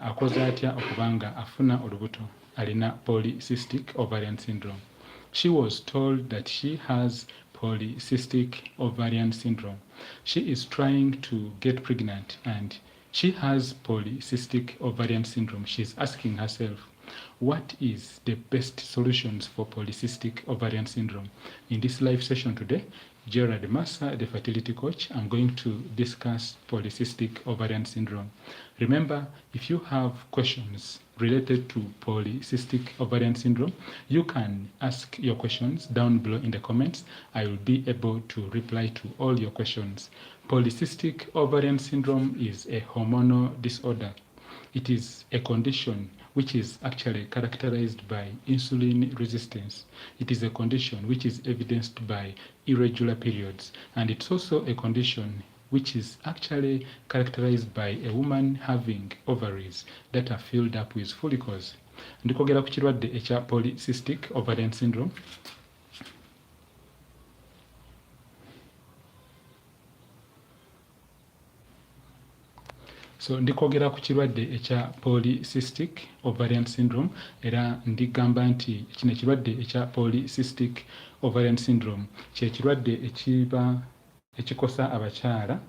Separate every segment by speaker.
Speaker 1: akoze atya okubanga afuna olubuto alina polycystic ovarian syndrome. She was told that she has polycystic ovarian syndrome. She is trying to get pregnant and she has polycystic ovarian syndrome. She's asking herself, what is the best solutions for polycystic ovarian syndrome? In this live session today, GERALD MASSA, the fertility coach, I'm going to discuss polycystic ovarian syndrome. Remember, if you have questions related to polycystic ovarian syndrome, you can ask your questions down below in the comments. I will be able to reply to all your questions. Polycystic ovarian syndrome is a hormonal disorder. It is a condition which is actually characterized by insulin resistance. It is a condition which is evidenced by irregular periods, and it's also a condition which is actually characterized by a woman having ovaries that are filled up with follicles. Ndikogera ku kirwadde ekya polycystic ovarian syndrome. So ndikwogera ku kirwadde ekya polycystic ovarian syndrome era ndigamba nti kino ekirwadde ekya polycystic ovarian syndrome kye kirwadde ekiba ekikosa abakyala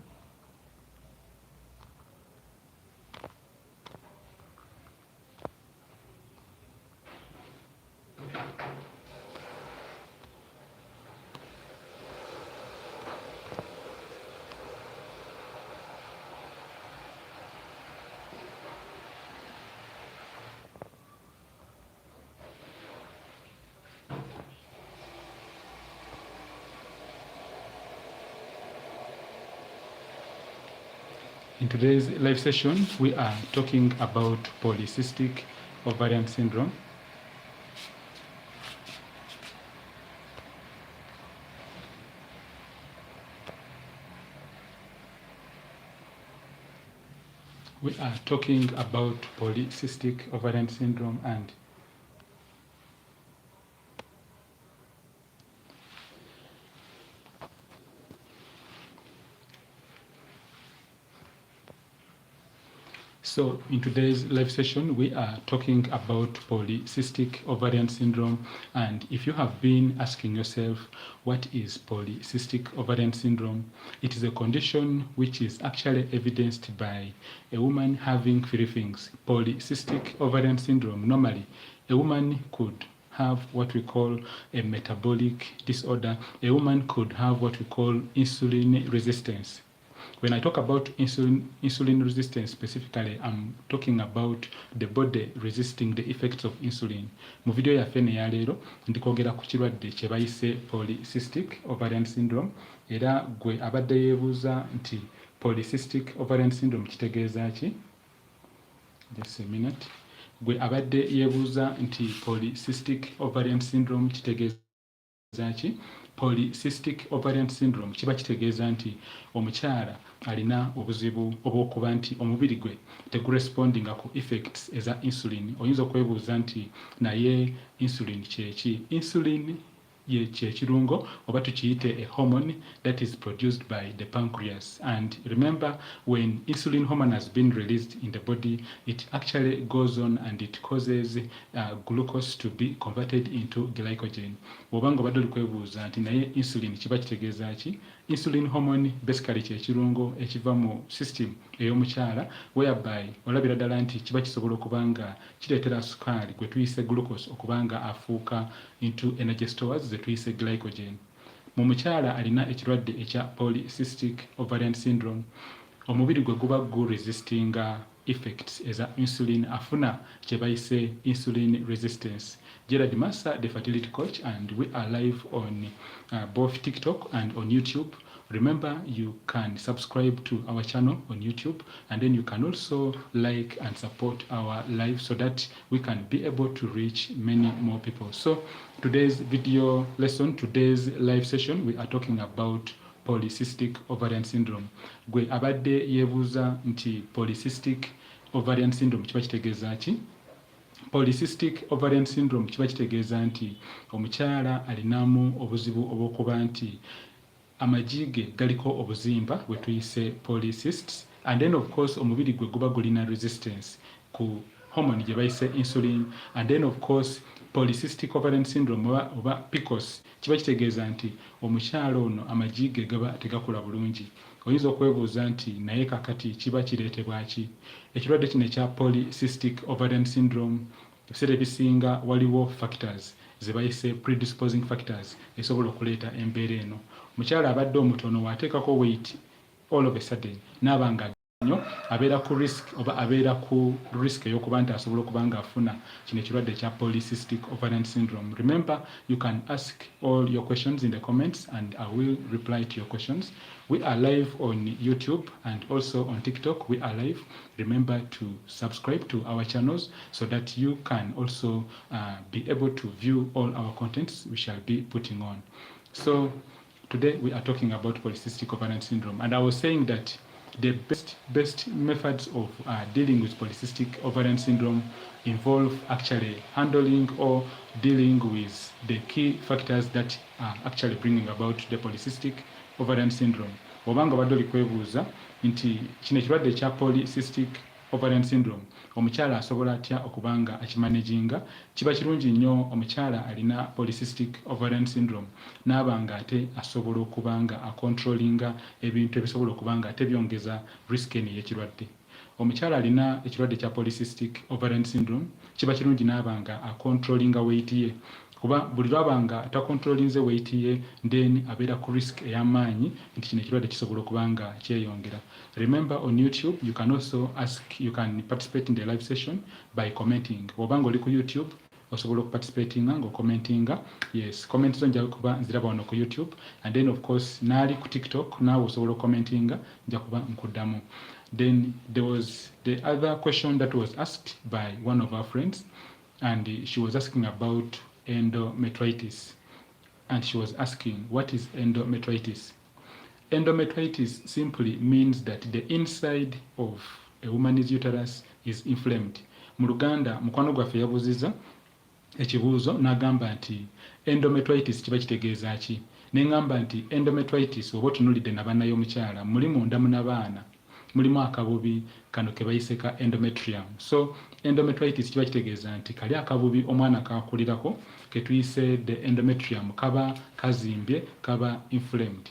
Speaker 1: In today's live session, we are talking about polycystic ovarian syndrome. We are talking about polycystic ovarian syndrome and so in today's live session, we are talking about polycystic ovarian syndrome. And if you have been asking yourself, what is polycystic ovarian syndrome? It is a condition which is actually evidenced by a woman having three things. Polycystic ovarian syndrome, normally, a woman could have what we call a metabolic disorder. A woman could have what we call insulin resistance. When I talk about insulin resistance specifically, I'm talking about the body resisting the effects of insulin. Mu video yaffe ne yaleero ndikwogera ku kirwadde kye bayise polycystic ovarian syndrome, era gwe abadde yeebuuza nti polycystic ovarian syndrome kitegeeza ki? Just a minute. Gwe abadde yeebuuza nti polycystic ovarian syndrome kitegeeza ki? Polycystic ovarian syndrome kiba kitegeeza nti omukyala alina obuzibu obw'okuba nti omubiri gwe tegurespondinga ku effects eza insulin. Oyinza okwebuuza nti naye insulin kyeki? Insulin ye kyekirungo oba tukiyite a hormone that is produced by the pancreas. And remember, when insulin hormone has been released in the body, it actually goes on and it causes glucose to be converted into glycogen. Obanga obadde olikwebuuza nti naye insulin kiba kitegeeza ki? Insulin hormone basically kyekirungo ekiva mu system ey'omukyala, whereby olabira ddala nti kiba kisobola okuba nga kireetera sukaali gwe tuyise glucose okuba nga afuuka into energy stores ze tuyise glycogen. Mu mukyala alina ekirwadde ekya polycystic ovarian syndrome, omubiri gwe guba resistinga effects eza insulin, afuna kye bayise insulin resistance. GERALD MASSA, the fertility coach, and we are live on both TikTok and on YouTube. Remember, you can subscribe to our channel on YouTube, and then you can also like and support our live so that we can be able to reach many more people. So today's video lesson, today's live session, we are talking about polycystic ovarian syndrome. Gwe abadde yeebuuza nti polycystic ovarian syndrome kiba kitegeeza ki? Polycystic ovarian syndrome kiba kitegeeza nti omukyala alinamu obuzibu obw'okuba nti amagi ge galiko obuzimba bwe tuyise polycysts, and then of course omubiri gwe guba gulina resistance ku hormone gye bayise insulin. And then of course polycystic ovarian syndrome oba PCOS kiba kitegeeza nti omukyala ono amagi ge gaba tegakula bulungi. Oyinza okwebuuza nti naye kakati kiba kireetebwa ki? Ekirwadde kino ekya polycystic ovarian syndrome ebiseera ebisinga waliwo factors ze bayise predisposing factors esobola okuleeta embeera eno. Omukyala abadde omutono waateekako weight all of a sudden n'abanga nnyo abeera ku risk oba abeera ku risk ey'okuba nti asobola okuba nga afuna kino ekirwadde ekya polycystic ovarian syndrome. Remember, you can ask all your questions in the comments and I will reply to your questions. We are live on YouTube and also on TikTok. We are live. Remember to subscribe to our channels so that you can also be able to view all our contents we shall be putting on. So today we are talking about polycystic ovarian syndrome, and I was saying that the best methods of dealing with polycystic ovarian syndrome involve actually handling or dealing with the key factors that are actually bringing about the polycystic ovarian syndrome. Obanga badde oli kwebuuza nti kino ekirwadde ekya polycystic ovarian syndrome omukyala asobola atya okubanga akimanaginga. Kiba kirungi nnyo omukyala alina polycystic ovarian syndrome n'abanga ate asobola okubanga akontrolinga ebintu ebisobola okubanga ate byongeza risk eni y'ekirwadde. Omukyala alina ekirwadde kya polycystic ovarian syndrome kiba kirungi n'abanga akontrolinga weight ye, kuba buli lwabanga takontrolinze weight ye then abeera ku risk ey'amaanyi nti kino ekirwadde kisobola okubanga kyeyongera. Remember, on YouTube you can also you can participate in the live session by commenting. Obanga oli ku YouTube osobola okuparticipatinga ng'okomentinga. Yes, comments zo nja kuba nziraba wano ku YouTube, and then of course naali ku TikTok naawe osobola okukomentinga nja kuba nkuddamu. Then there was the other question that was asked by one of our friends, and she was asking about endometriosis, and she was asking, what is endometriosis? Endometriosis simply means that the inside of a woman's uterus is inflamed. Mu Luganda mukwano gwaffe yabuuziza ekibuuzo n'agamba nti endometriosis kiba kitegeeza ki? Ne ngamba nti endometriosis oba otunuulidde na bannayo omukyala muli munda munabaana mulimu akabubi kano ke bayise ka endometrium. So endometriosis kiba kitegeeza nti kali akabubi omwana kakulirako ke tuyise the endometrium kaba kazimbye, kaba inflamed.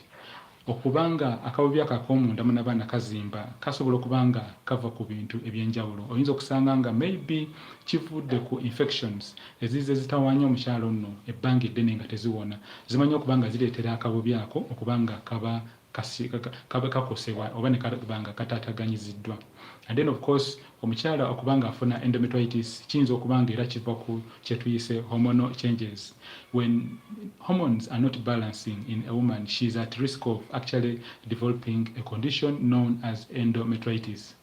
Speaker 1: Okubanga akabubi ak'omunda munabaana kazimba kasobola okubanga kava ku bintu ebyenjawulo. Oyinza okusanga nga maybe kivudde ku infections ezize zitawaanya omukyala ono ebbanga eddene nga teziwona, zimanyi okubanga zireetera akabubi ako okubanga kaba kakosebwa oba ne kabanga kataataganyiziddwa. And then of course omukyala okubanga afuna endometriosis kiyinza okubanga era kiva ku kye tuyise hormonal changes. When hormones are not balancing in a woman, she is at risk of actually developing a condition known as endometriosis.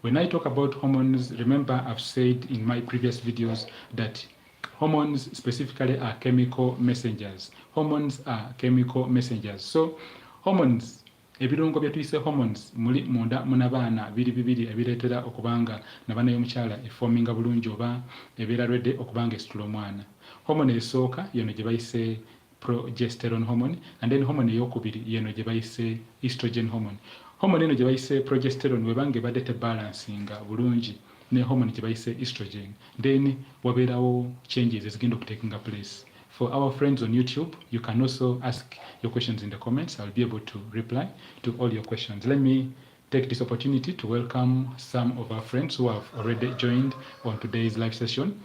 Speaker 1: When I talk about hormones, remember I've said in my previous videos that hormones specifically are chemical messengers. Hormones are chemical messengers. So hormones, ebirungo bye tuyise hormones muli munda munabaana biri bibiri ebireetera okubanga nabaana y'omukyala eforminga bulungi oba ebeera ready okubanga esitula omwana. Hormone esooka yeno gye bayise progesterone hormone, and then hormone ey'okubiri yeno gye bayise estrogen hormone. Hormone eno gye bayise progesterone webanga ebadde tebalansinga bulungi ne hormone gye bayise estrogen, then wabeerawo changes ezigenda okutekinga place. For our friends on YouTube, you can also ask your questions in the comments. I'll be able to reply to all your questions. Let me take this opportunity to welcome some of our friends who have already joined on today's live session.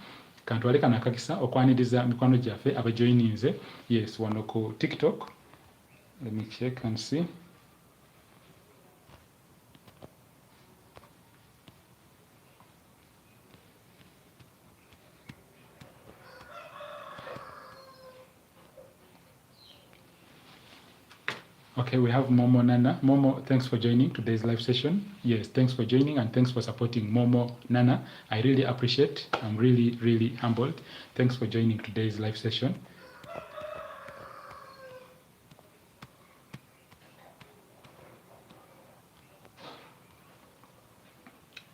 Speaker 1: Kantwaleka nakakisa okwaniriza mikwano gyaffe abajoininze. Yes, wano ku TikTok. Let me check and see. Okay, we have Momo Nana. Momo, thanks for joining today's live session. Yes, thanks for joining and thanks for supporting Momo Nana. I really appreciate. I'm really humbled. Thanks for joining today's live session.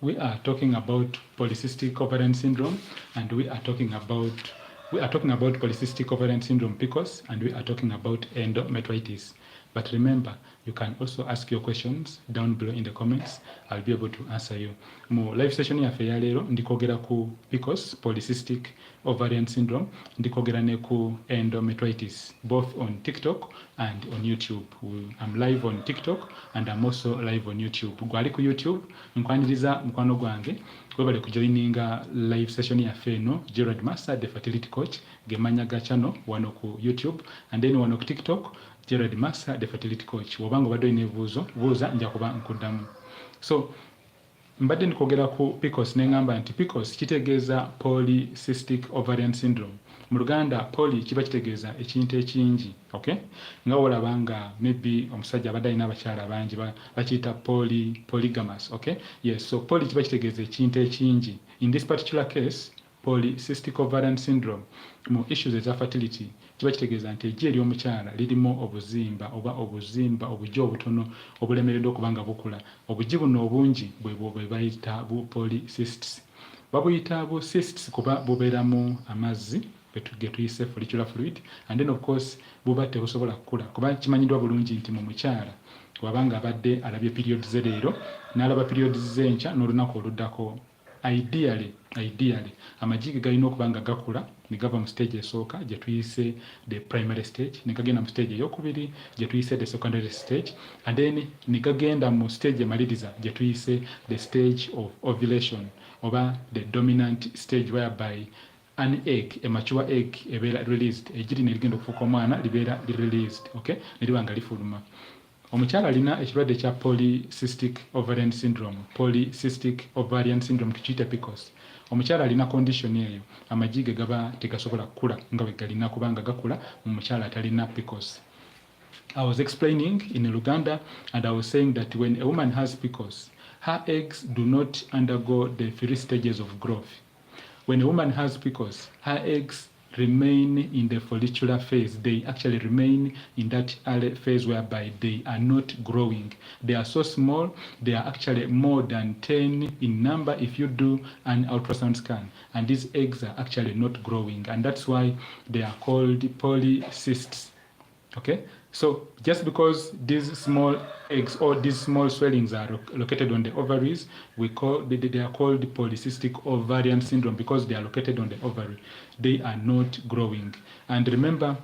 Speaker 1: We are talking about polycystic ovarian syndrome, and we are talking about polycystic ovarian syndrome PCOS, and we are talking about endometriosis. But remember, you can also ask your questions down below in the comments. I'll be able to answer you. Mu live session yaffe ya leero ndikogera ku PCOS, polycystic ovarian syndrome, ndikogera ne ku endometriosis, both on TikTok and on YouTube. I'm live on TikTok and I'm also live on YouTube. Gwali ku YouTube nkwaniriza mukwano gwange webale kujoininga live session yaffe eno GERALD MASSA the fertility coach gemanya ga channel wano ku YouTube and then wano ku TikTok GERALD MASSA the fertility coach. Wobango bado inebuuzo buuza nja kuba nkudamu. So mbadde ndikogera ku PCOS nengamba nti PCOS kitegeeza polycystic ovarian syndrome. Mu Luganda poly kiba kitegeeza ekintu ekingi, okay? Nga olabanga maybe omusajja abadde alina abakyala bangi bakiyita polygamous, okay? Yes, so poly kiba kitegeeza ekintu ekingi. In this particular case, polycystic ovarian syndrome, mu issues eza fertility kiba kitegeeza nti ejje ery'omukyala lirimu obuzimba oba obuzimba obujja obutono obulemereddwa okubanga bukula. Obujji buno obungi bwe bayita bu polycysts. Babuyita bu cysts kuba bubeeramu amazzi ge tuyise follicular fluid, and then of course buba tebusobola kukula kuba kimanyiddwa bulungi nti mu mukyala wabanga abadde alabye periods ze leero n'alaba periods z'enkya n'olunaku oluddako, ideally amagi ge galina okubanga gakula ne gava mu stage esooka gye tuyise the primary stage, ne gagenda mu stage eyokubiri gye tuyise the secondary stage, and then ne gagenda mu stage emaliriza gye tuyise the stage of ovulation oba the dominant stage whereby an egg, a mature egg, ebeera released, ejjiri ne ligenda okufuuka omwana libeera released, okay? Ne liba nga lifuluma. Omukyala alina ekirwadde kya polycystic ovarian syndrome, tukiyita PCOS. Omukyala alina condition eyo, amagi ge gaba tegasobola kukula nga bwe galina kubanga gakula mu mukyala atalina PCOS. I was explaining in Luganda and I was saying that when a woman has PCOS, her eggs do not undergo the 3 stages of growth. When a woman has PCOS, her eggs remain in the follicular phase. They actually remain in that early phase whereby they are not growing. They are so small, they are actually more than 10 in number if you do an ultrasound scan. And these eggs are actually not growing. And that's why they are called polycysts. Okay? So just because these small eggs or these small swellings are located on the ovaries, they are called polycystic ovarian syndrome because they are located on the ovary. They are not growing. And remember,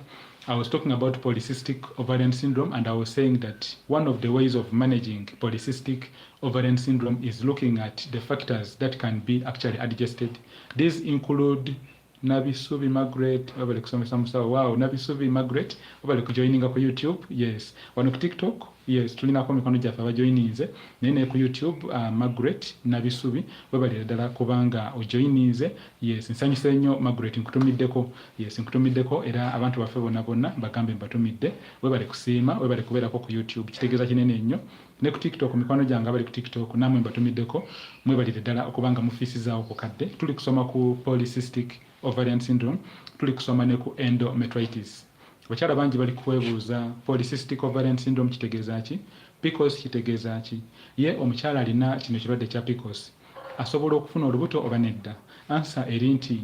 Speaker 1: I was talking about polycystic ovarian syndrome and I was saying that one of the ways of managing polycystic ovarian syndrome is looking at the factors that can be actually adjusted. These include Nabisubi Margaret, wabali kusomesa musawo. Wow, Nabisubi Margaret, wabali kujoininga ku YouTube. Yes. Wano ku TikTok, yes, tulinako mikono gyaffe abajoininze. Nene ku YouTube, Margaret Nabisubi, wabali ddala kubanga ojoininze. Yes, nsanyuse nnyo Margaret nkutumiddeko. Yes, nkutumiddeko era abantu baffe bonna bagambe mbatumidde. Wabali kusiima, wabali kubeerako ku YouTube. Kitegeeza kinene nnyo. Ne ku TikTok mikwano gyange abali ku TikTok namwe mbatumiddeko. Mwebalire ddala okubanga mufiisizaawo ku kadde. Tuli kusoma ku polycystic ovarian syndrome, tuli kusoma ne ku endometriosis. Abakyala bangi bali kwebuuza polycystic ovarian syndrome kitegeeza ki? PCOS kitegeeza ki? Ye omukyala alina kino kirwadde kya PCOS asobola okufuna olubuto oba nedda? Answer eri nti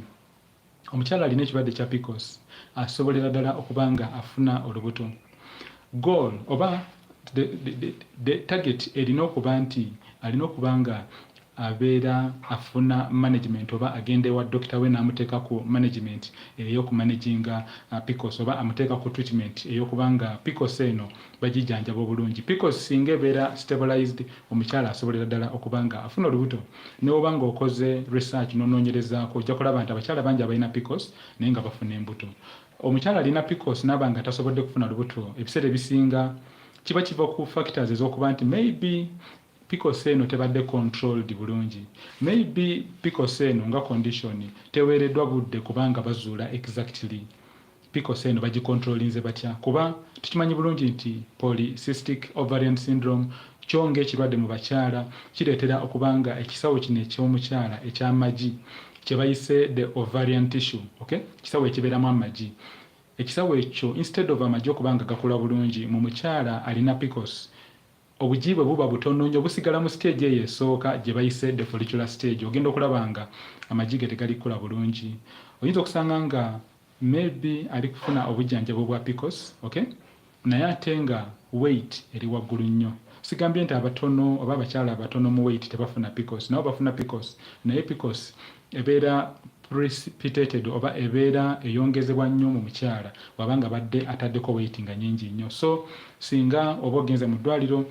Speaker 1: omukyala alina ekirwadde kya PCOS asobolera ddala okubanga afuna olubuto. Goal oba the target erina okuba nti alina okubanga abeera afuna management oba agenda ewa dokita we n'amuteeka ku management ey'okumanaginga PCOS oba amuteeka ku treatment ey'okubanga PCOS eno bagijjanjaba obulungi. PCOS singa ebeera stabilized, omukyala asobolera ddala okubanga afuna olubuto. Ne bw'obanga okoze research n'onoonyerezaako ojja kulaba nti abakyala bangi abalina PCOS naye nga bafuna embuto. Omukyala alina PCOS n'abanga tasobodde kufuna lubuto, ebiseera ebisinga kiba kiva ku factors ez'okuba nti maybe PCOS eno tebadde controlled bulungi. Maybe PCOS eno nga condition teweereddwa budde kubanga bazuula exactly PCOS eno bagicontrollinze batya. Kuba tukimanyi bulungi nti polycystic ovarian syndrome kyo ng'ekirwadde mu bakyala kireetera okubanga ekisawo kino eky'omukyala eky'amagi kye bayise the ovarian tissue, okay? Ekisawo ekibeeramu amagi. Ekisawo ekyo instead of amagi okubanga gakula bulungi mu mukyala alina PCOS, obugi bwe buba butono nnyo busigala mu stage eyo esooka gye bayise the follicular stage. Ogenda okulabanga amagi ge tegali kukula bulungi. Oyinza okusanga nga maybe ali kufuna obujjanjabo bwa PCOS, okay? naye ate nga weight eri waggulu nnyo. Sigambye nti abatono oba abakyala abatono mu weight tebafuna PCOS, nabo bafuna PCOS, naye PCOS ebeera precipitated oba ebeera eyongezebwa nnyo mu mukyala wabanga badde ataddeko weight nga nyingi nnyo. So singa oba ogenze mu ddwaliro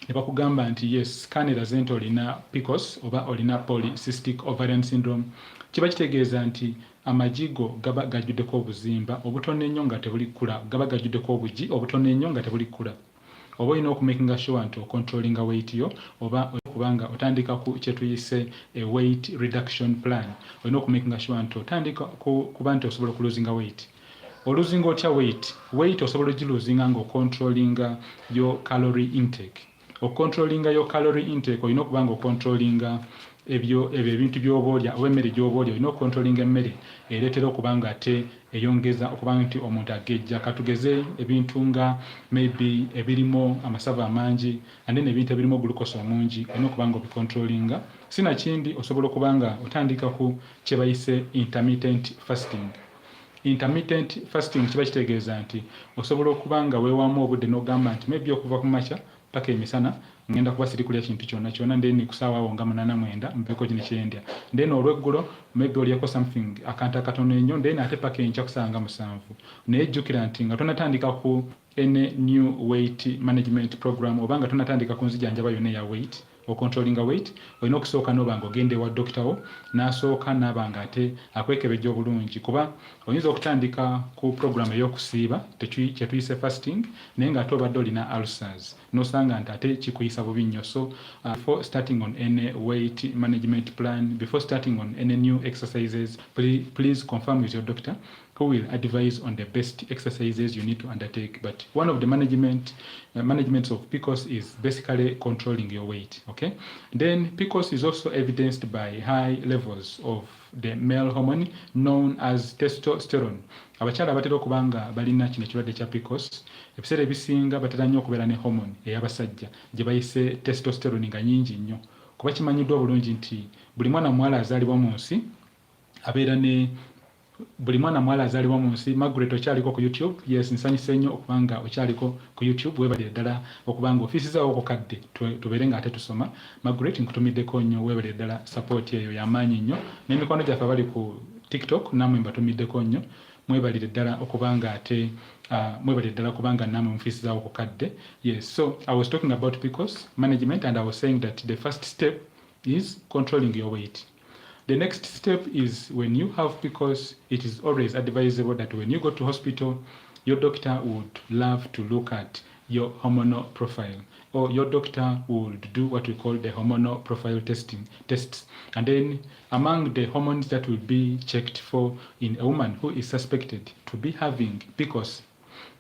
Speaker 1: ne bakugamba nti yes, scan eraze nti olina PCOS oba olina polycystic ovarian syndrome, kiba kitegeeza nti amajigo gaba gajjuddeko obuzimba obutono ennyo nga tebuli kkula, gaba gajjuddeko obugi obutono ennyo nga tebuli kkula. Oba olina okumakinga sure nti ocontrollinga weight yo, oba kubanga otandika ku kye tuyise a weight reduction plan, olina okumakinga sure nti otandika kuba nti osobola okuluzinga weight. Oluzinga otya weight osobola ogiluzinga nga ocontrollinga yo calorie intake. Ocontrollinga yo calorie intake olina okuba nga ocontrollinga ebyo ebintu by'oba olya oba emmere gy'oba olya, olina ocontrollinga emmere ereetera okuba nga ate eyongeza okuba nti omuntu agejja. Katugeze ebintu nga maybe ebirimu amasavu amangi and then ebintu ebirimu glucose omungi, olina okuba nga obicontrollinga. Sinakindi osobola okuba nga otandika ku kye bayise intermittent fasting. Intermittent fasting kiba kitegeeza nti osobola okuba nga weewaamu obudde n'ogamba nti maybe okuva ku makya paka emisana ngenda kuba siri kulya kintu kyonna kyonna, ndeni kusaawa nga 8-9 mpeko kino kyendya, ndeni olweggulo maybe olyako something akantu akatono ennyo, ndeni ate paka enkya kusanga 7. Naye jjukira nti nga tonatandika ku any new weight management program oba nga tonatandika ku nzijanjaba yonna ya weight ocontrollinga weight, olina okusooka n'oba nga ogende wa dokita wo n'asooka n'aba nga ate akwekebejja obulungi, kuba oyinza okutandika ku program ey'okusiiba kye tuyise fasting naye nga ate obadde olina ulcers n'osanga nti ate kikuyisa bubi nnyo. So before starting on any weight management plan, before starting on any new exercises, please confirm with your doctor who will advise on the best exercises you need to undertake. But one of the managements of PCOS is basically controlling your weight. Okay. Then PCOS is also evidenced by high levels of the male hormone known as testosterone. Abakyala batera okuba nga balina kino ekirwadde kya PCOS, ebiseera ebisinga batera nnyo okubeera ne hormone ey'abasajja gye bayise testosterone nga nnyingi nnyo. Kuba kimanyiddwa obulungi nti buli mwana muwala azaalibwa mu nsi abeera ne Margaret okyaliko ku YouTube, yes, nsanyuse nnyo okubanga okyaliko ku YouTube, weebalire ddala okubanga ofiisizaawo okukadde tubeere nga ate tusoma. Margaret nkutumiddeko nnyo, weebalire ddala support eyo y'amaanyi nnyo, n'emikono gyaffe abali ku TikTok namwe mbatumiddeko nnyo, mwebalire ddala okubanga ate mwebalire ddala kubanga namwe mufiisizaawo okukadde. Yes, so I was talking about PCOS management and I was saying that the first step is controlling your weight. The next step is when you have PCOS, it is always advisable that when you go to hospital, your doctor would love to look at your hormonal profile, or your doctor would do what we call the hormonal profile tests. And then among the hormones that will be checked for in a woman who is suspected to be having PCOS,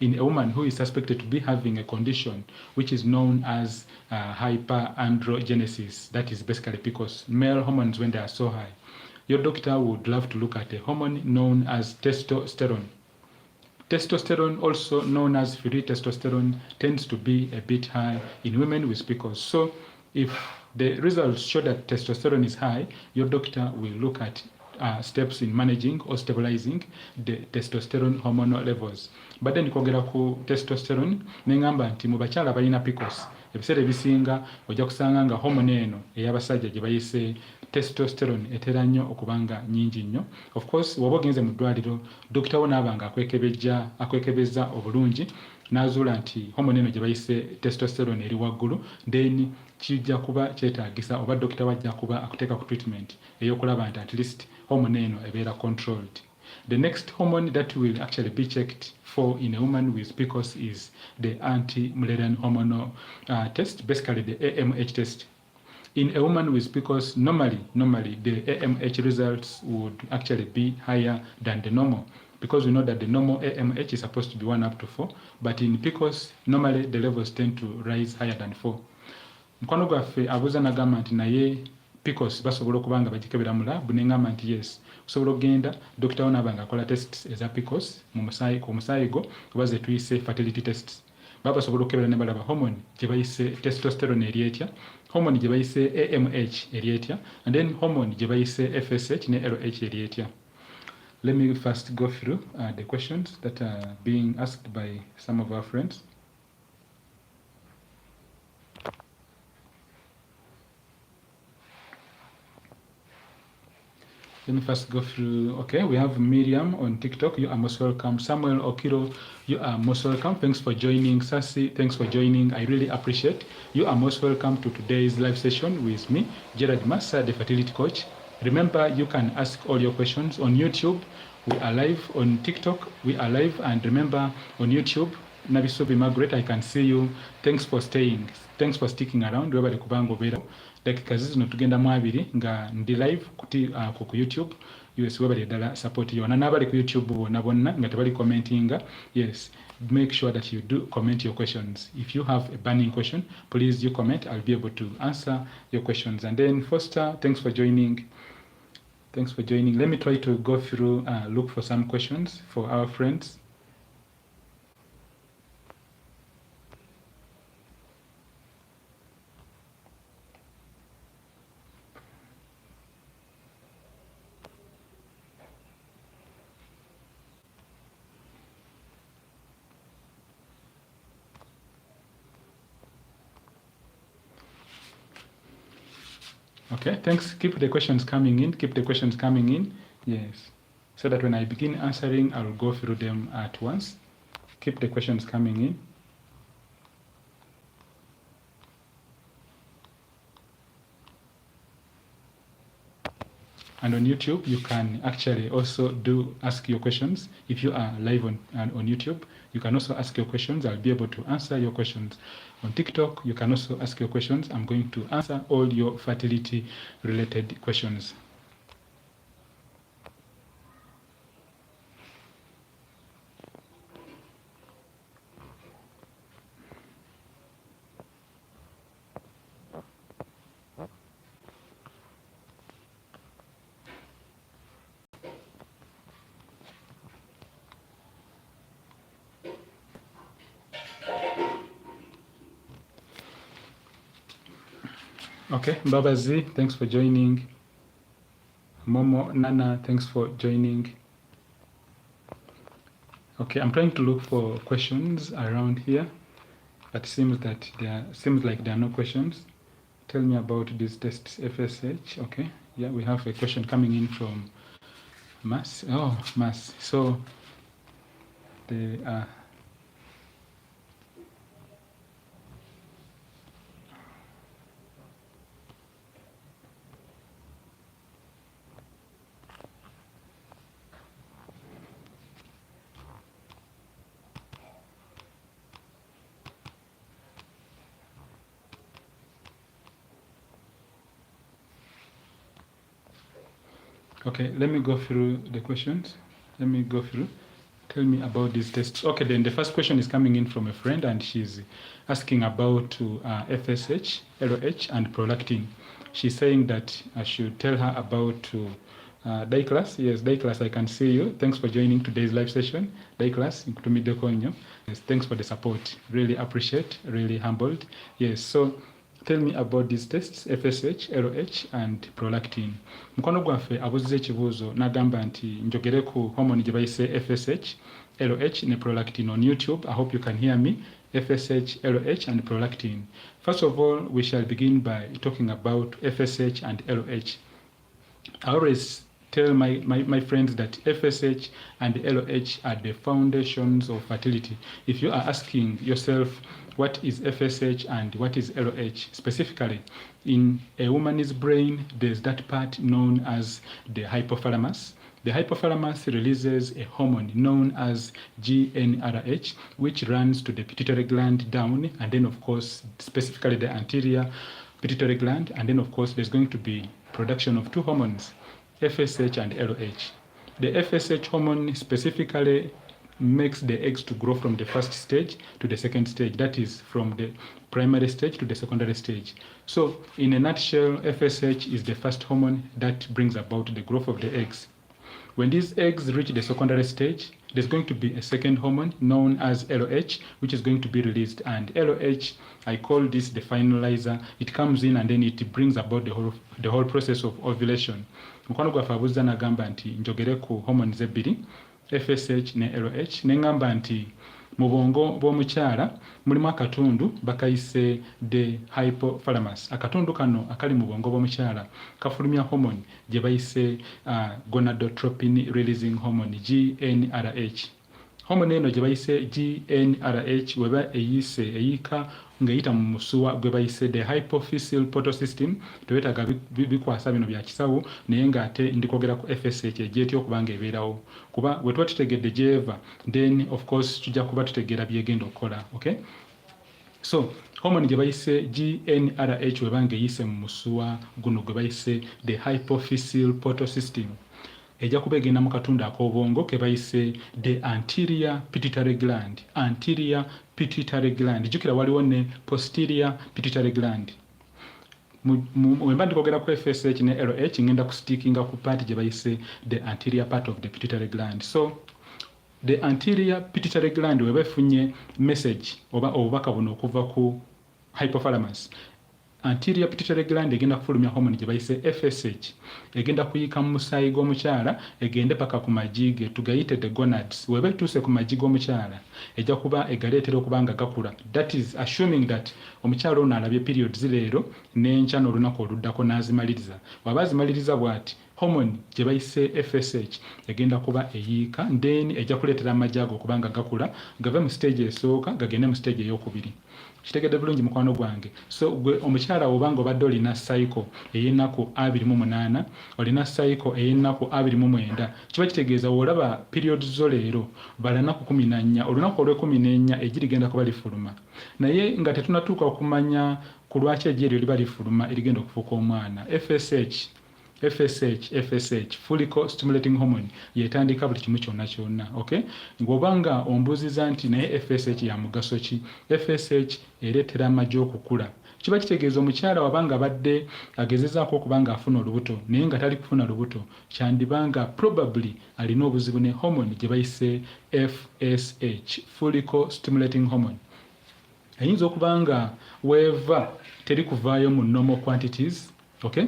Speaker 1: in a woman who is suspected to be having a condition which is known as hyperandrogenesis, that is basically PCOS, male hormones when they are so high, your doctor would love to look at a hormone known as testosterone. Testosterone, also known as free testosterone, tends to be a bit high in women with PCOS. So if the results show that testosterone is high, your doctor will look at steps in managing or stabilizing the testosterone hormonal levels. But then kwogera ku testosterone nengamba nti mu bakyala balina PCOS ebiseera ebisinga ojja kusanga nga hormone eno ey'abasajja gye bayise testosterone etera nnyo okubanga nnyingi nnyo. Of course woba ogenze mu ddwaliro dokita wo n'aba nga akwekebeza obulungi n'azuula nti hormone eno gye bayise testosterone eri waggulu, then kijja kuba kyetaagisa oba dokita wajja kuba akuteeka ku treatment ey'okulaba nti at least hormone eno ebeera controlled. The next hormone that will actually be checked for in a woman with PCOS is the anti-Mullerian hormonal test, basically the AMH test. In a woman with PCOS, normally the AMH results would actually be higher than the normal, because we know that the normal AMH is supposed to be 1 up to 4, but in PCOS, normally the levels tend to rise higher than 4. Mukwano gwaffe abuuza n'agamba nti naye PCOS basobola okuba nga bagikebera mu lab, n'engamba nti yes, osobola okugenda dokita wo n'aba nga akola tests eza PCOS ku musaayi gwo oba ze tuyise fertility tests. Baba basobola okukebera ne balaba hormone gye bayise testosterone eri etya, hormone gye bayise AMH eri etya, and then hormone gye bayise FSH ne LH eri etya. Let me first go through the questions that are being asked by some of our friends. Let me first go through. Okay, we have Miriam on TikTok. You are most welcome. Samuel Okiro, you are most welcome. Thanks for joining. Sassy, thanks for joining. I really appreciate. You are most welcome to today's live session with me, GERALD MASSA, the fertility coach. Remember, you can ask all your questions on YouTube. We are live on TikTok. We are live, and remember on YouTube. Nabisobi Margaret, I can see you. Thanks for staying. Thanks for sticking around. Webale kubanga obeera dakika zino tugendamu abiri nga ndi live ku YouTube. Yes, webale ddala support yona n'abali ku YouTube bonna nga tebali commentinga. Yes, make sure that you do comment your questions. If you have a burning question, please you comment. I'll be able to answer your questions. And then Foster, thanks for joining. Thanks for joining. Let me try to go through, look for some questions for our friends. Okay, thanks. Keep the questions coming in. Keep the questions coming in. Yes. So that when I begin answering, I'll go through them at once. Keep the questions coming in. And on YouTube, you can actually also ask your questions. If you are live on YouTube, you can also ask your questions. I'll be able to answer your questions. On TikTok, you can also ask your questions. I'm going to answer all your fertility-related questions. Okay, Babazi, thanks for joining. Momo, Nana, thanks for joining. Okay, I'm trying to look for questions around here, but it seems like there are no questions. Tell me about these tests, FSH. Okay, yeah, we have a question coming in from MASS. Oh, MASS. So they are. Okay, let me go through the questions. Let me go through. Tell me about these tests. Okay, then the first question is coming in from a friend, and she's asking about FSH, LOH, and prolactin. She's saying that I should tell her about Daiklas. Yes, Daiklas, I can see you. Thanks for joining today's live session. Daiklas, yes, thanks for the support. Really appreciate, really humbled. Yes, so tell me about these tests, FSH, LOH, and prolactin. Mukono gwaffe abuziza ekibuuzo n'agamba nti njogere ku hormone gye bayise FSH, LOH ne prolactin on YouTube. I hope you can hear me. FSH, LOH, and prolactin. First of all, we shall begin by talking about FSH and LOH. I always tell my friends that FSH and LOH are the foundations of fertility. If you are asking yourself, what is FSH and what is LOH? Specifically, in a woman's brain, there's that part known as the hypothalamus. The hypothalamus releases a hormone known as GnRH, which runs to the pituitary gland down, and then, of course, specifically the anterior pituitary gland, and then, of course, there's going to be production of two hormones, FSH and LOH. The FSH hormone specifically makes the eggs to grow from the first stage to the second stage, that is from the primary stage to the secondary stage. So in a nutshell, FSH is the first hormone that brings about the growth of the eggs. When these eggs reach the secondary stage, there's going to be a second hormone known as LOH, which is going to be released. And LOH, I call this the finalizer. It comes in and then it brings about the whole process of ovulation. mukwano gwaffe abuuza n'agamba nti njogere ku hormones ebbiri FSH ne LH neŋŋamba nti mu bwongo bw'omukyala mulimu akatundu bakayise the hypothalamus. Akatundu kano akali mu bwongo bw'omukyala kafulumya hormone gye bayise gonadotropin releasing hormone GnRH. Hormone eno gye bayise GnRH weba eyiika ng'eyita mu musuwa gwe bayise the hypophyseal portal system, tewetaga bikwasa bino bya kisawo naye ng'ate ndikwogera ku FSH egyetya okuba nga ebeerawo kuba bwe tuba tutegedde gy'eva then of course tujja kuba tutegeera byegenda okukola. Okay, so hormone gye bayise GnRH weba ng'eyise mu musuwa guno gwe bayise the hypophyseal portal system ejja kuba egenda mu katundu ak'obwongo ke bayise the anterior pituitary gland. Anterior pituitary gland, jjukira waliwo ne posterior pituitary gland. Wemba ndikwogera ku FSH ne LH ngenda kustickinga ku part gye bayise the anterior part of the pituitary gland. So the anterior pituitary gland weba efunye message oba obubaka buno okuva ku hypothalamus, anterior pituitary gland egenda kufulumya hormone gye bayise FSH egenda kuyiika mu musaayi gw'omukyala egende paka ku magi ge tugayite the gonads. Weba etuuse ku magi g'omukyala ejja kuba egaleetera okuba nga gakula. That is assuming that omukyala ono alabye periods leero n'enkya n'olunaku oluddako n'azimaliriza. Waba azimaliriza bw'ati hormone gye bayise FSH egenda kuba eyiika then ejja kuleetera amagi ago okuba nga gakula gave mu stage esooka gagende mu stage ey'okubiri. Kitegedde bulungi mukwano gwange. So gwe omukyala obanga obadde olina cycle ey'ennaku 28 olina cycle ey'ennaku 29 kiba kitegeeza olaba periods zo leero bala nnaku 14 olunaku olw'14 egirigenda kuba lifuluma naye nga tetunatuuka okumanya ku lwaki egi eryo liba lifuluma erigenda okufuuka omwana. FSH follicle stimulating hormone yetandika buli kimu kyonna kyonna. Okay, ng'obanga ombuuziza nti naye FSH ya mugaso ki? FSH ereetera amagi okukula. Kiba kitegeeza omukyala wabanga abadde agezezaako okuba nga afuna olubuto naye nga tali kufuna lubuto kyandibanga probably alina obuzibu ne hormone gye bayise FSH follicle stimulating hormone. Eyinza okuba nga weeva teri kuvaayo mu normal quantities. Okay,